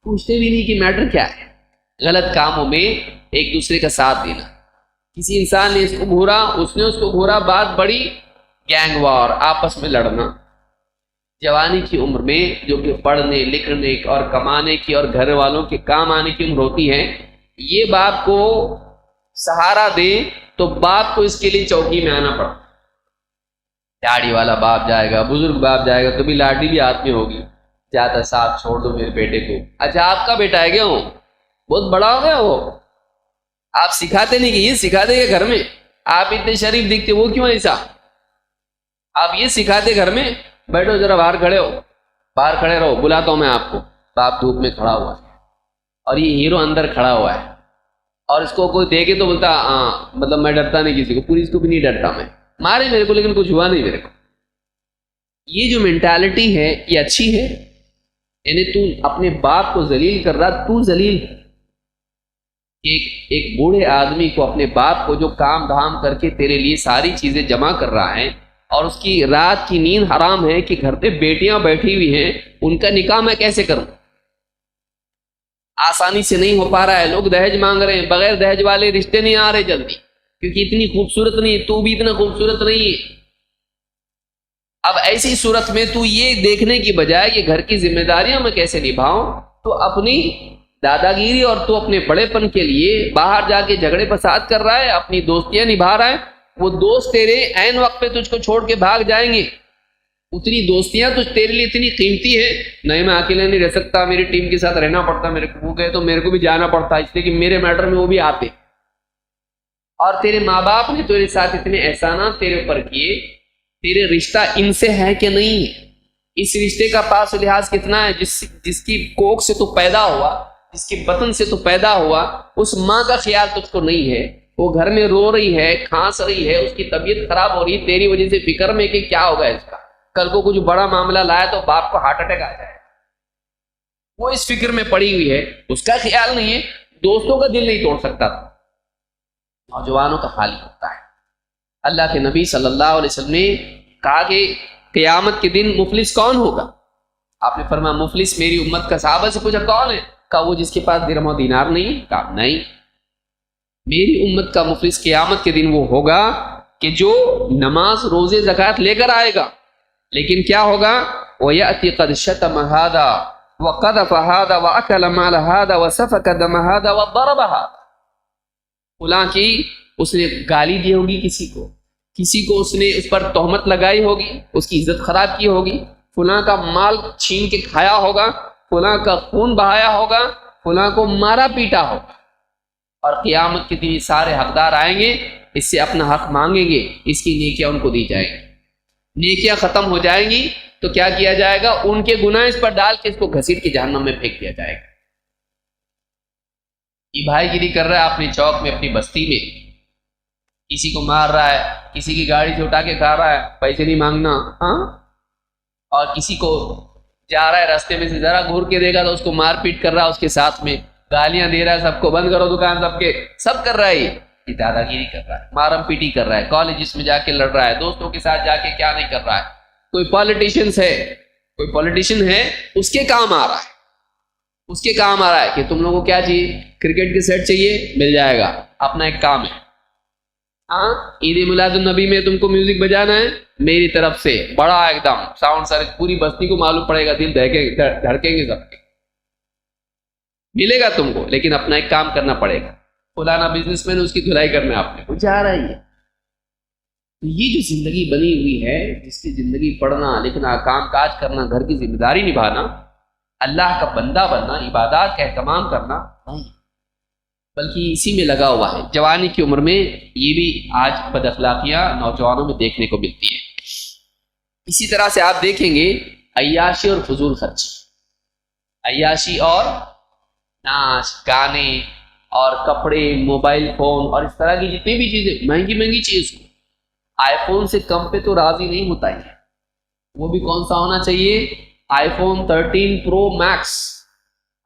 پوچھتے بھی نہیں کہ میٹر کیا ہے. غلط کاموں میں ایک دوسرے کا ساتھ دینا. کسی انسان نے اس کو گھورا، اس نے اس کو گھورا، بات بڑی، گینگ وار، آپس میں لڑنا. جوانی کی عمر میں جو کہ پڑھنے لکھنے اور کمانے کی اور گھر والوں کے کام آنے کی عمر ہوتی ہے، یہ باپ کو سہارا دے تو باپ کو اس کے لیے چوکی میں آنا پڑا. داڑھی والا باپ جائے گا، بزرگ باپ جائے گا، کبھی لاٹھی بھی ہاتھ میں ہوگی، جاتا صاحب چھوڑ دو میرے بیٹے کو. اچھا آپ کا بیٹا ہے کیا، ہو بہت بڑا ہو گیا، وہ آپ سکھاتے نہیں کہ یہ سکھاتے کہ گھر میں آپ اتنے شریف دکھتے، وہ کیوں ایسا، آپ یہ سکھاتے گھر میں، بیٹھو ذرا باہر کھڑے ہو، باہر کھڑے رہو، بلاتا ہوں میں آپ کو. باپ دھوپ میں کھڑا ہوا ہے اور یہ ہیرو اندر کھڑا ہوا ہے، اور اس کو کوئی دیکھے تو بولتا ہاں مطلب میں ڈرتا نہیں کسی کو، پولیس کو بھی نہیں ڈرتا، میں مارے میرے کو لیکن کچھ ہوا نہیں میرے کو. یہ جو مینٹالٹی ہے یہ اچھی ہے، یعنی تو اپنے باپ کو ذلیل کر رہا، تو ذلیل. ایک بوڑھے آدمی کو، اپنے باپ کو جو کام دھام کر کے تیرے لیے ساری چیزیں جمع کر رہا ہے اور اس کی رات کی نیند حرام ہے کہ گھر پہ بیٹیاں بیٹھی ہوئی ہیں، ان کا نکاح میں کیسے کروں، آسانی سے نہیں ہو پا رہا ہے، لوگ دہیج مانگ رہے ہیں، بغیر دہیج والے رشتے نہیں آ رہے جلدی، کیونکہ اتنی خوبصورت نہیں ہے، تو بھی اتنا خوبصورت نہیں ہے. اب ایسی صورت میں تو یہ دیکھنے کی بجائے کہ گھر کی ذمہ داریاں میں کیسے نبھاؤں، تو اپنی دادا گیری اور تو اپنے بڑے پن کے لیے باہر جا کے جھگڑے فساد کر رہا ہے، اپنی دوستیاں نبھا رہا ہے. وہ دوست تیرے عین وقت پہ تجھ کو چھوڑ کے بھاگ جائیں گے. اتنی دوستیاں تجھ تیرے لیے اتنی قیمتی ہے، نہیں میں اکیلے نہیں رہ سکتا، میری ٹیم کے ساتھ رہنا پڑتا، میرے کو گئے تو میرے کو بھی جانا پڑتا، اس لیے کہ میرے میٹر میں وہ بھی آتے. اور تیرے ماں باپ نے تیرے ساتھ اتنے احسانات تیرے اوپر کیے، تیرے رشتہ ان سے ہے کہ نہیں، اس رشتے کا پاس و لحاظ کتنا ہے، جس کی کوکھ سے تو پیدا ہوا، جس کے بطن سے تو پیدا ہوا، اس ماں کا خیال تجھ کو نہیں ہے. وہ گھر میں رو رہی ہے، کھانس رہی ہے، اس کی طبیعت خراب ہو رہی ہے، تیری وجہ سے فکر میں کہ کیا ہوگا اس کا، کل کو کچھ بڑا معاملہ لایا تو باپ کو ہارٹ اٹیک آ جائے، وہ اس فکر میں پڑی ہوئی ہے، اس کا خیال نہیں ہے. دوستوں کا دل نہیں توڑ سکتا تھا، نوجوانوں کا حال ہی ہوتا ہے. اللہ کے نبی صلی اللہ علیہ وسلم نے کہا کہ قیامت کے دن مفلس کون ہوگا؟ آپ نے فرمایا مفلس میری امت کا۔ صحابہ سے پوچھا کون ہے؟ کہا وہ جس کے پاس درہم و دینار نہیں۔ کہا نہیں، میری امت کا مفلس قیامت کے دن وہ ہوگا کہ جو نماز روزے زکوٰۃ لے کر آئے گا، لیکن کیا ہوگا؟ وَيَأْتِ قَدْ شَتَمَ هَذَا وَقَذَفَ هَذَا وَأَكَلَ مَالَ هَذَا وَسَفَكَ دَمَ هَذَا وَضَرَبَ هَذَا۔ فلاں کی اس نے گالی دی ہوگی، کسی کو اس نے اس پر تہمت لگائی ہوگی، اس کی عزت خراب کی ہوگی، فلاں کا مال چھین کے کھایا ہوگا، فلاں کا خون بہایا ہوگا، فلاں کو مارا پیٹا ہوگا، اور قیامت کے دن سارے حقدار آئیں گے، اس سے اپنا حق مانگیں گے، اس کی نیکیاں ان کو دی جائیں گی۔ نیکیاں ختم ہو جائیں گی تو کیا کیا جائے گا؟ ان کے گناہ اس پر ڈال کے اس کو گھسیٹ کے جہنم میں پھینک دیا جائے گا۔ یہ بھائی گیری کر رہا ہے اپنے چوک میں، اپنی بستی میں، کسی کو مار رہا ہے، کسی کی گاڑی سے اٹھا کے کھا رہا ہے، پیسے نہیں مانگنا، ہاں، اور کسی کو جا رہا ہے راستے میں سے ذرا گھور کے دے گا تو اس کو مار پیٹ کر رہا ہے، اس کے ساتھ میں گالیاں دے رہا ہے، سب کو بند کرو دکان، سب کے سب کر رہا ہے، یہ دادا گیری کر رہا ہے، مارم پیٹی کر رہا ہے، کالجز میں جا کے لڑ رہا ہے، دوستوں کے ساتھ جا کے کیا نہیں کر رہا ہے۔ کوئی پولیٹیشین ہے اس کے کام آ رہا ہے کہ تم لوگوں کو کیا چاہیے؟ کرکٹ کے سیٹ چاہیے، مل جائے گا، اپنا ایک کام ہے۔ ہاں، عید میلاد النبی میں تم کو میوزک بجانا ہے، میری طرف سے بڑا ایک دم ساؤنڈ سر، پوری بستی کو معلوم پڑے گا، دل دھڑکیں گے سب کے، ملے گا تم کو، لیکن اپنا ایک کام کرنا پڑے گا۔ فلانا بزنس مین، اس کی دھلائی کرنا ہے آپ نے، وہ جا رہا ہے۔ یہ جو زندگی بنی ہوئی ہے، جس کی زندگی پڑھنا لکھنا، کام کاج کرنا، گھر کی ذمہ داری نبھانا، اللہ کا بندہ بننا، عبادات کا اہتمام کرنا نہیں، بلکہ اسی میں لگا ہوا ہے۔ جوانی کی عمر میں یہ بھی آج بد اخلاقیاں نوجوانوں میں دیکھنے کو ملتی ہے۔ اسی طرح سے آپ دیکھیں گے عیاشی اور فضول خرچی، عیاشی اور ناچ گانے اور کپڑے، موبائل فون اور اس طرح کی جتنی بھی چیزیں، مہنگی چیز کو، آئی فون سے کم پہ تو راضی نہیں ہوتا ہے، وہ بھی کون سا ہونا چاہیے؟ آئی فون 13 پرو میکس،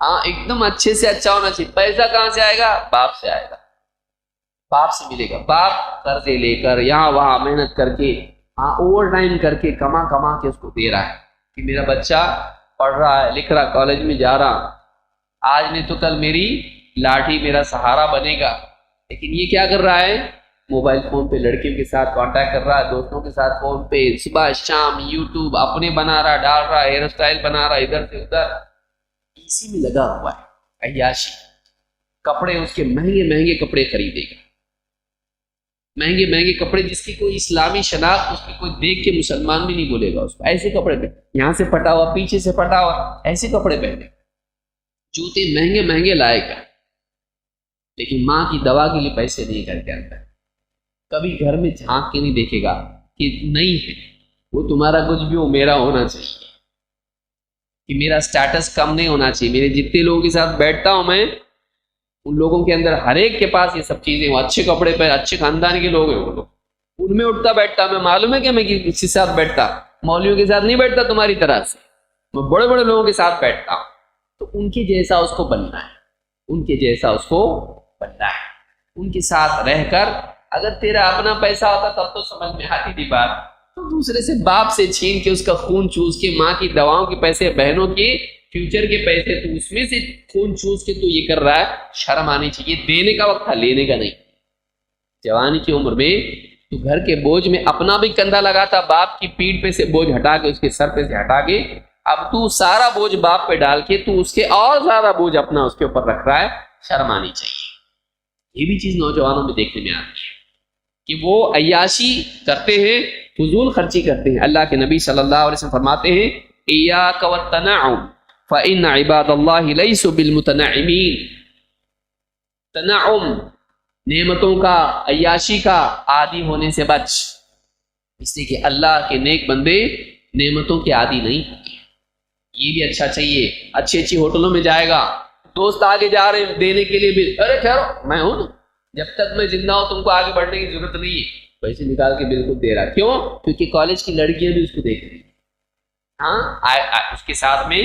ہاں، ایک دم اچھے سے اچھا ہونا چاہیے۔ پیسہ کہاں سے آئے گا؟ باپ سے آئے گا، باپ سے ملے گا۔ باپ قرضے لے کر یہاں وہاں محنت کر کے، ہاں، اوور ٹائم کر کے کما کے اس کو دے رہا ہے کہ میرا بچہ پڑھ رہا ہے، لکھ رہا، کالج میں جا رہا، آج نہیں تو کل میری لاٹھی میرا سہارا بنے گا۔ لیکن یہ کیا کر رہا ہے؟ موبائل فون پہ لڑکیوں کے ساتھ کانٹیکٹ کر رہا ہے، دوستوں کے ساتھ فون پہ صبح شام یوٹیوب اپنے بنا رہا، ڈال رہا، ہیئر اسٹائل بنا رہا، ادھر سے ادھر، اسی میں لگا ہوا ہے۔ عیاشی، کپڑے اس کے مہنگے کپڑے خریدے گا، مہنگے کپڑے جس کی کوئی اسلامی شناخت اس کی کوئی دیکھ کے مسلمان بھی نہیں بولے گا اس کو، ایسے کپڑے پہ، یہاں سے پھٹا ہوا، پیچھے سے پھٹا ہوا، ایسے کپڑے پہنے، جوتے مہنگے لائے گا، لیکن ماں کی دوا کے لیے پیسے نہیں کر کے آتا ہے۔ کبھی گھر میں جھانک کے نہیں دیکھے گا کہ نہیں ہے، وہ تمہارا کچھ بھی ہو، میرا ہونا چاہیے، کہ میرا سٹیٹس کم نہیں ہونا چاہیے۔ میرے جتنے لوگوں کے ساتھ بیٹھتا ہوں میں، ان لوگوں کے اندر ہر ایک کے پاس یہ سب چیزیں، وہ اچھے کپڑے پہ، اچھے خاندان کے لوگ ہیں، وہ لوگ ان میں اٹھتا بیٹھتا، میں معلوم ہے کہ میں کسی کے ساتھ بیٹھتا، مولویوں کے ساتھ نہیں بیٹھتا تمہاری طرح سے، میں بڑے لوگوں کے ساتھ بیٹھتا ہوں۔ تو ان کے جیسا اس کو بننا ہے، ان کے جیسا اس کو بننا ہے، ان کے ساتھ رہ کر۔ اگر تیرا اپنا پیسہ ہوتا تب تو سمجھ میں آتی تھی بات، تو دوسرے سے باپ سے چھین کے، اس کا خون چوس کے، ماں کی دواؤں کے پیسے، بہنوں کے فیوچر کے پیسے، تو اس میں سے خون چوس کے تو یہ کر رہا ہے، شرم آنی چاہیے۔ دینے کا وقت تھا، لینے کا نہیں۔ جوانی کی عمر میں تو گھر کے بوجھ میں اپنا بھی کندھا لگاتا، باپ کی پیٹھ پہ سے بوجھ ہٹا کے، اس کے سر پہ سے ہٹا کے، اب تو سارا بوجھ باپ پہ ڈال کے تو اس کے اور زیادہ بوجھ اپنا اس کے اوپر رکھ رہا ہے، شرم آنی چاہیے۔ یہ بھی چیز نوجوانوں میں دیکھنے میں آتی ہے کہ وہ عیاشی کرتے ہیں، فضول خرچی کرتے ہیں۔ اللہ کے نبی صلی اللہ علیہ وسلم فرماتے ہیں ایاک والتنعم فإن عباد اللہ لیسوا بالمتنعمین۔ تنعم، نعمتوں کا، عیاشی کا عادی ہونے سے بچ، اس لیے کہ اللہ کے نیک بندے نعمتوں کے عادی نہیں ہوتے۔ یہ بھی اچھا چاہیے، اچھی ہوٹلوں میں جائے گا، دوست آگے جا رہے ہیں دینے کے لیے بھی، ارے ٹھہرو، میں ہوں نا، جب تک میں زندہ ہوں تم کو آگے بڑھنے کی ضرورت نہیں ہے، پیسے نکال کے بالکل دے رہا۔ کیوں؟ کیونکہ کالج کی لڑکیاں بھی اس کو دیکھ رہی ہیں، ہاں، اس کے ساتھ میں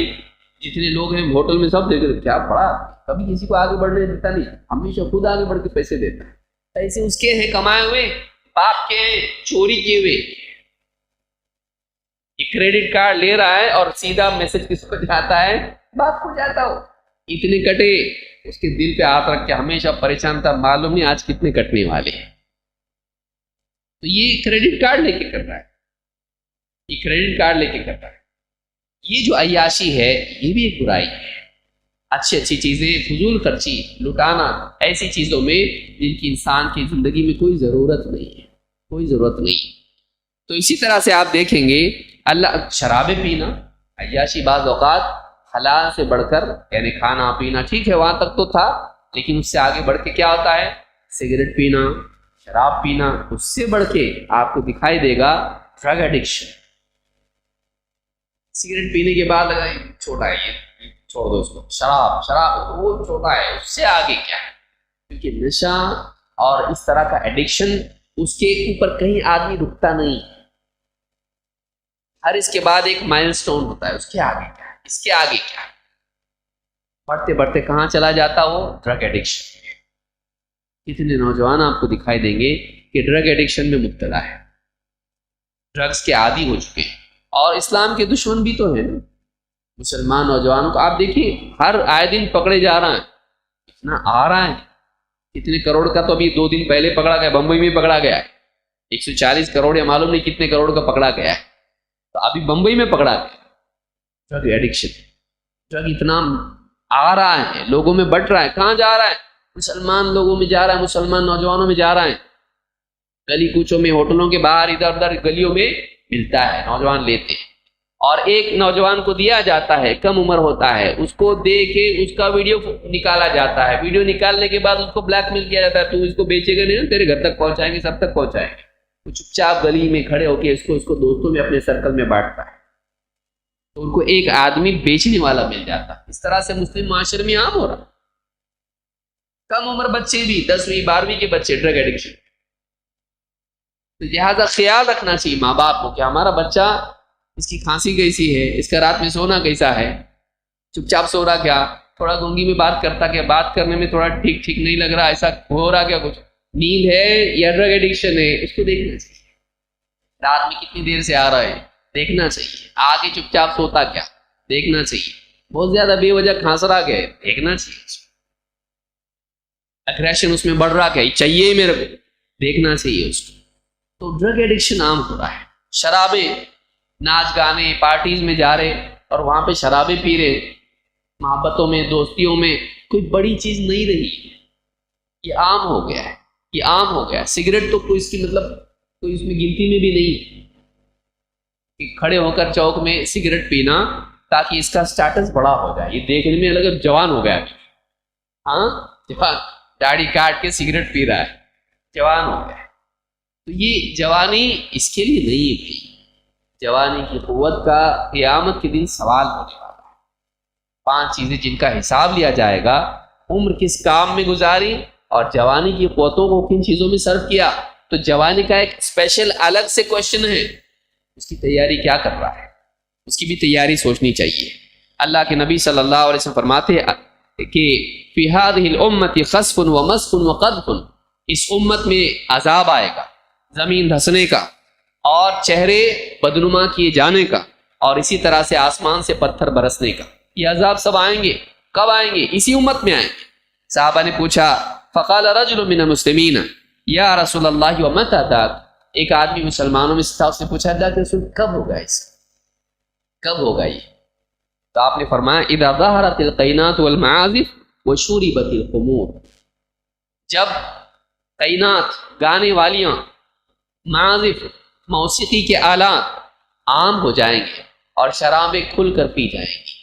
جتنے لوگ ہیں ہوٹل میں سب دیکھ رہے، کیا پڑا، کبھی کسی کو آگے بڑھنے دیتا نہیں، ہمیشہ خود آگے بڑھ کے پیسے دیتا ہے۔ پیسے اس کے ہیں، کمائے ہوئے، باپ کے ہیں، چوری کیے ہوئے، یہ کریڈٹ کارڈ لے رہا ہے اور سیدھا میسج کس کو جاتا ہے؟ باپ کو جاتا ہو. اتنے کٹے، اس کے دل پہ ہاتھ رکھ کے ہمیشہ پریشان تھا، معلوم نہیں آج کتنے کٹنے والے ہیں. تو یہ کریڈٹ کارڈ لے کے کر رہا ہے، یہ کریڈٹ کارڈ لے کے کر رہا ہے. یہ جو عیاشی ہے یہ بھی ایک برائی ہے. اچھی چیزیں فضول خرچی لٹانا ایسی چیزوں میں جن کی انسان کی زندگی میں کوئی ضرورت نہیں ہے، کوئی ضرورت نہیں. تو اسی طرح سے آپ دیکھیں گے اللہ شرابیں پینا عیاشی بعض اوقات حلال سے بڑھ کر، یعنی کھانا پینا ٹھیک ہے وہاں تک تو تھا، لیکن اس سے آگے بڑھ کے کیا ہوتا ہے؟ سگریٹ پینا، شراب پینا. اس سے بڑھ کے آپ کو دکھائی دے گا ڈرگ ایڈکشن. سگریٹ پینے کے بعد چھوٹا ہے یہ چھوڑ دو اس کو، شراب وہ چھوٹا ہے، اس سے آگے کیا ہے؟ کیونکہ نشہ اور اس طرح کا ایڈکشن اس کے اوپر کہیں آدمی رکتا نہیں. ہر اس کے بعد ایک مائل سٹون ہوتا ہے، اس کے آگے کیا ہے، اس کے آگے کیا ہے؟ بڑھتے بڑھتے کہاں چلا جاتا وہ؟ Drug addiction. کتنے نوجوان آپ کو دکھائی دیں گے کہ ڈرگ ایڈکشن میں مبتلا ہے، ڈرگز کے عادی ہو چکے ہیں. اور اسلام کے دشمن بھی تو ہیں نا مسلمان نوجوانوں کو. آپ دیکھیے ہر آئے دن پکڑے جا رہا ہے، اتنا آ رہا ہے. کتنے کروڑ کا تو ابھی 2 دن پہلے پکڑا گیا، بمبئی میں پکڑا گیا ہے. 140 کروڑ یا معلوم نہیں کتنے کروڑ کا پکڑا گیا ہے. تو ابھی بمبئی میں پکڑا گیا. ڈرگ ایڈکشن، ڈرگ اتنا آ رہا ہے، لوگوں میں بٹ رہا ہے. کہاں جا رہا ہے؟ مسلمان لوگوں میں جا رہا ہے، مسلمان نوجوانوں میں جا رہا ہے. گلی کوچوں میں، ہوٹلوں کے باہر، ادھر ادھر گلیوں میں ملتا ہے، نوجوان لیتے ہیں. اور ایک نوجوان کو دیا جاتا ہے، کم عمر ہوتا ہے، اس کو دے کے اس کا ویڈیو نکالا جاتا ہے. ویڈیو نکالنے کے بعد اس کو بلیک میل کیا جاتا ہے، تو اس کو بیچے گا نہیں، تیرے گھر تک پہنچائیں گے، سب تک پہنچائیں گے. وہ چپ چاپ گلی میں کھڑے ہو کے اس کو دوستوں میں اپنے سرکل میں بانٹتا ہے. تو ان کو ایک آدمی بیچنے والا مل جاتا ہے. اس طرح سے مسلم معاشرے میں عام ہو رہا. کم عمر بچے بھی، 10ویں 12ویں کے بچے ڈرگ ایڈکشن. تو لہٰذا خیال رکھنا چاہیے ماں باپ کو کہ ہمارا بچہ، اس کی کھانسی کیسی ہے، اس کا رات میں سونا کیسا ہے، چپ چاپ سو رہا کیا، تھوڑا گونگی میں بات کرتا کیا، بات کرنے میں تھوڑا ٹھیک نہیں لگ رہا، ایسا ہو رہا کیا، کچھ نیند ہے یا ڈرگ ایڈکشن ہے، اس کو دیکھنا چاہیے. رات میں کتنی دیر سے آ رہا ہے دیکھنا چاہیے. آگے چپ چاپ سوتا کیا دیکھنا چاہیے. بہت زیادہ بے وجہ کھانس رہا کیا دیکھنا چاہیے. اگریشن اس میں بڑھ رہا کیا چاہیے میرے کو دیکھنا چاہیے اس کو. تو ڈرگ ایڈکشن عام ہو رہا ہے. شرابیں، ناچ گانے پارٹیز میں جا رہے اور وہاں پہ شرابیں پی رہے. محبتوں میں، دوستیوں میں کوئی بڑی چیز نہیں رہی، یہ عام ہو گیا ہے، یہ عام ہو گیا ہے. سگریٹ تو کوئی اس کی مطلب کوئی اس میں گنتی میں بھی نہیں کہ کھڑے ہو کر چوک میں سگریٹ پینا تاکہ اس کا سٹیٹس بڑا ہو جائے. یہ دیکھنے میں الگ جوان ہو گیا، ہاں جوان، داڑھی کاٹ کے سگریٹ پی رہا ہے، جوان ہو گیا. تو یہ جوانی اس کے لیے نہیں تھی. جوانی کی قوت کا قیامت کے دن سوال ہونے والا ہے. 5 چیزیں جن کا حساب لیا جائے گا: عمر کس کام میں گزاری اور جوانی کی قوتوں کو کن چیزوں میں صرف کیا. تو جوانی کا ایک اسپیشل الگ سے کوشچن ہے، اس کی تیاری کیا کر رہا ہے، اس کی بھی تیاری سوچنی چاہیے. اللہ کے نبی صلی اللہ علیہ وسلم فرماتے ہیں کہ فی هذه الامة خسف ومسخ وقذف، اس امت میں عذاب آئے گا، زمین دھسنے کا اور چہرے بدنما کیے جانے کا، اور اسی طرح سے آسمان سے پتھر برسنے کا. یہ عذاب سب آئیں گے. کب آئیں گے؟ اسی امت میں آئیں گے. صحابہ نے پوچھا، فقال رجل من المسلمین یا رسول اللہ ومتى ذاک، ایک آدمی مسلمانوں میں سے اس نے پوچھا، اللہ کے رسول کب ہوگا اس، کب ہوگا یہ؟ تو آپ نے فرمایا اذا ظہرت القینات والمعازف وشربت الخمور، جب قینات گانے والیاں، معازف موسیقی کے آلات عام ہو جائیں گے اور شرابیں کھل کر پی جائیں گی.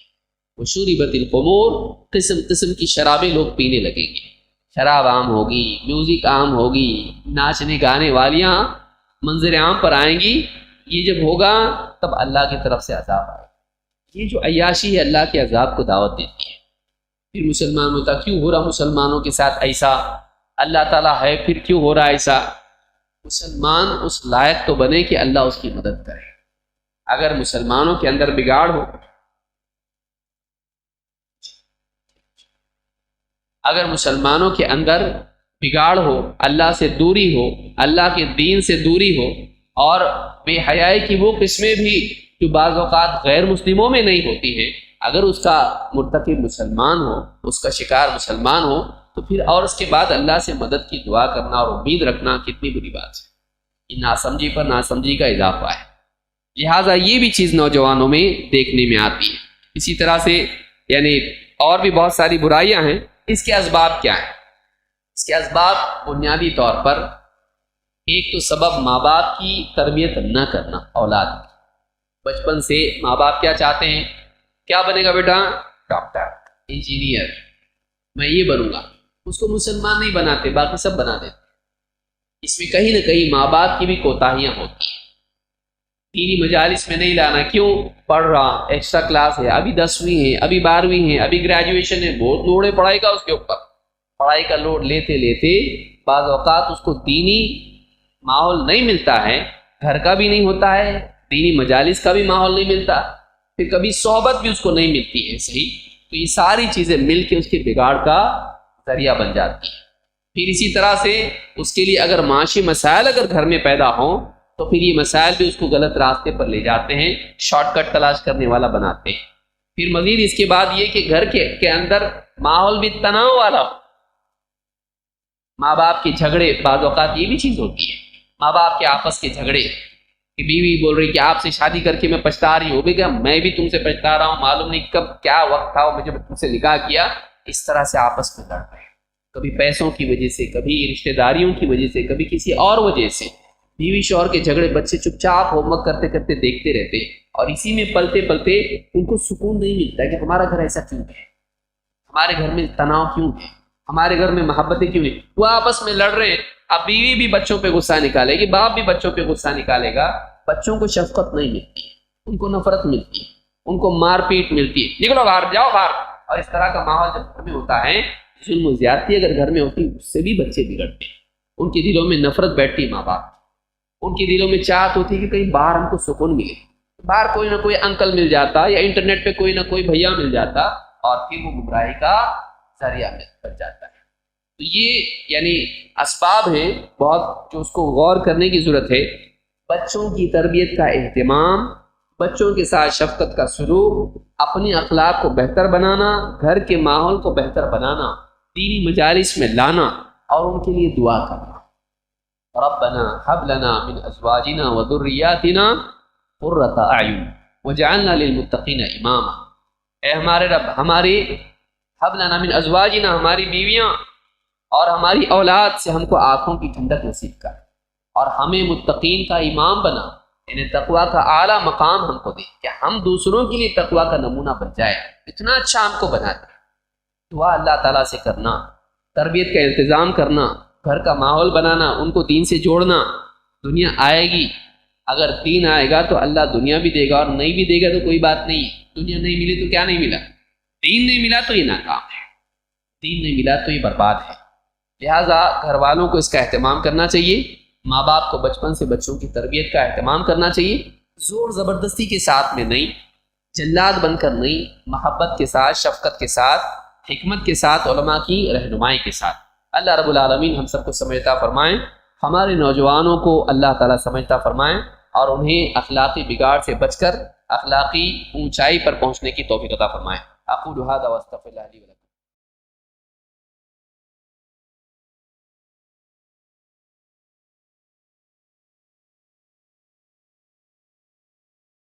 وشربت الخمور، قسم قسم کی شرابیں لوگ پینے لگیں گے. شراب عام ہوگی، میوزک عام ہوگی، ناچنے گانے والیاں منظر عام پر آئیں گی. یہ جب ہوگا تب اللہ کی طرف سے عذاب آئے گا. یہ جو عیاشی ہے اللہ کے عذاب کو دعوت دیتی ہے. پھر مسلمان ہوتا کیوں ہو رہا مسلمانوں کے ساتھ ایسا، اللہ تعالیٰ ہے پھر کیوں ہو رہا ایسا. مسلمان اس لائق تو بنے کہ اللہ اس کی مدد کرے. اگر مسلمانوں کے اندر بگاڑ ہو، اگر مسلمانوں کے اندر بگاڑ ہو، اللہ سے دوری ہو، اللہ کے دین سے دوری ہو، اور بے حیائی کی وہ قسمیں بھی جو بعض اوقات غیر مسلموں میں نہیں ہوتی ہیں، اگر اس کا مرتکب مسلمان ہو، اس کا شکار مسلمان ہو، تو پھر اور اس کے بعد اللہ سے مدد کی دعا کرنا اور امید رکھنا کتنی بری بات ہے۔ یہ ناسمجھی پر ناسمجھی کا اضافہ ہے، لہٰذا یہ بھی چیز نوجوانوں میں دیکھنے میں آتی ہے۔ اسی طرح سے یعنی اور بھی بہت ساری برائیاں ہیں۔ اس کے اسباب کیا ہیں؟ اس کے اسباب بنیادی طور پر ایک تو سبب ماں باپ کی تربیت نہ کرنا اولاد کی۔ بچپن سے ماں باپ کیا چاہتے ہیں؟ کیا بنے گا بیٹا؟ ڈاکٹر، انجینئر، میں یہ بنوں گا۔ اس کو مسلمان نہیں بناتے، باقی سب بنا دیتے۔ اس میں کہیں نہ کہیں ماں باپ کی بھی کوتاہیاں ہوتی ہیں۔ دینی مجالس میں نہیں لانا، کیوں؟ پڑھ رہا، ایکسٹرا کلاس ہے، ابھی 10ویں ہے، ابھی 12ویں ہے، ابھی گریجویشن ہے، بہت لوڑ ہے پڑھائی کا اس کے اوپر۔ پڑھائی کا لوڈ لیتے لیتے بعض اوقات اس کو دینی ماحول نہیں ملتا ہے، گھر کا بھی نہیں ہوتا ہے، دینی مجالس کا بھی ماحول نہیں ملتا، پھر کبھی صحبت بھی اس کو نہیں ملتی ہے صحیح، تو یہ ساری چیزیں مل کے اس کے بگاڑ کا ذریعہ بن جاتی ہیں۔ پھر اسی طرح سے اس کے لیے اگر معاشی مسائل اگر گھر میں پیدا ہوں تو پھر یہ مسائل بھی اس کو غلط راستے پر لے جاتے ہیں، شارٹ کٹ تلاش کرنے والا بناتے ہیں۔ پھر مزید اس کے بعد یہ کہ گھر کے اندر ماحول بھی تناؤ والا ہو، ماں باپ کے جھگڑے، بعض اوقات یہ بھی چیز ہوتی ہے، ماں باپ کے آپس کے جھگڑے، کہ بیوی بول رہی کہ آپ سے شادی کر کے میں پچھتا رہی ہوں، بھی کہ میں بھی تم سے پچھتا رہا ہوں، معلوم نہیں کب کیا وقت تھا مجھے تم سے نکاح کیا۔ اس طرح سے آپس میں لڑ رہے ہیں، کبھی پیسوں کی وجہ سے، کبھی رشتہ داریوں کی وجہ سے، کبھی کسی اور وجہ سے بیوی شوہر کے جھگڑے، بچے چپ چاپ ہوم ورک کرتے کرتے دیکھتے رہتے ہیں، اور اسی میں پلتے پلتے ان کو سکون نہیں ملتا کہ ہمارا گھر ایسا کیوں ہے، ہمارے گھر میں تناؤ کیوں ہے، ہمارے گھر میں محبتیں کیوں نہیں۔ وہ آپس میں لڑ رہے ہیں، اب بیوی بھی بچوں پہ غصہ نکالے گی، باپ بھی بچوں پہ غصہ نکالے گا، بچوں کو شفقت نہیں ملتی ہے، ان کو نفرت ملتی ہے، ان کو مار پیٹ ملتی ہے، نکلو باہر، جاؤ باہر۔ اور اس طرح کا ماحول جب گھر میں ہوتا ہے، ظلم و زیادتی اگر گھر میں ہوتی ہے، اس سے بھی بچے بگڑتے ہیں، ان کے دلوں میں نفرت بیٹھتی ہے ماں باپ، ان کے دلوں میں چاہت ہوتی ہے کہ کہیں باہر ہم کو سکون ملے، باہر کوئی نہ کوئی انکل مل جاتا یا انٹرنیٹ پہ کوئی نہ کوئی بھیا مل جاتا، اور پھر وہ گمراہی کا ذریعہ بن جاتا ہے۔ تو یہ یعنی اسباب ہیں بہت جو اس کو غور کرنے کی ضرورت ہے۔ بچوں کی تربیت کا اہتمام، بچوں کے ساتھ شفقت کا سلوک، اپنے اخلاق کو بہتر بنانا، گھر کے ماحول کو بہتر بنانا، دینی مجالس میں لانا، اور ان کے لیے دعا کرنا۔ ربنا هب لنا من ازواجنا وذرياتنا قرۃ اعین واجعلنا للمتقین اماما۔ اے ہمارے رب، ہماری هب لنا من ازواجنا، ہماری بیویاں اور ہماری اولاد سے ہم کو آنکھوں کی ٹھنڈک نصیب کر، اور ہمیں متقین کا امام بنا، یعنی تقوی کا اعلیٰ مقام ہم کو دے کہ ہم دوسروں کے لیے تقوی کا نمونہ بن جائے، اتنا اچھا ہم کو بنا دے۔ دعا اللہ تعالیٰ سے کرنا، تربیت کا انتظام کرنا، گھر کا ماحول بنانا، ان کو دین سے جوڑنا۔ دنیا آئے گی، اگر دین آئے گا تو اللہ دنیا بھی دے گا، اور نہیں بھی دے گا تو کوئی بات نہیں ہے۔ دنیا نہیں ملی تو کیا نہیں ملا؟ دین نہیں ملا تو یہ ناکام ہے، دین نہیں ملا تو یہ برباد ہے۔ لہٰذا گھر والوں کو اس کا اہتمام کرنا چاہیے، ماں باپ کو بچپن سے بچوں کی تربیت کا اہتمام کرنا چاہیے، زور زبردستی کے ساتھ میں نہیں، جلاد بن کر نہیں، محبت کے ساتھ، شفقت کے ساتھ، حکمت کے ساتھ، علماء کی رہنمائی کے ساتھ۔ اللہ رب العالمین ہم سب کو سمجھتا فرمائیں، ہمارے نوجوانوں کو اللہ تعالیٰ سمجھتا فرمائیں، اور انہیں اخلاقی بگاڑ سے بچ کر اخلاقی اونچائی پر پہنچنے کی توفیق عطا فرمائیں۔ اقول ھذا واستغفر اللہ لی ولکم۔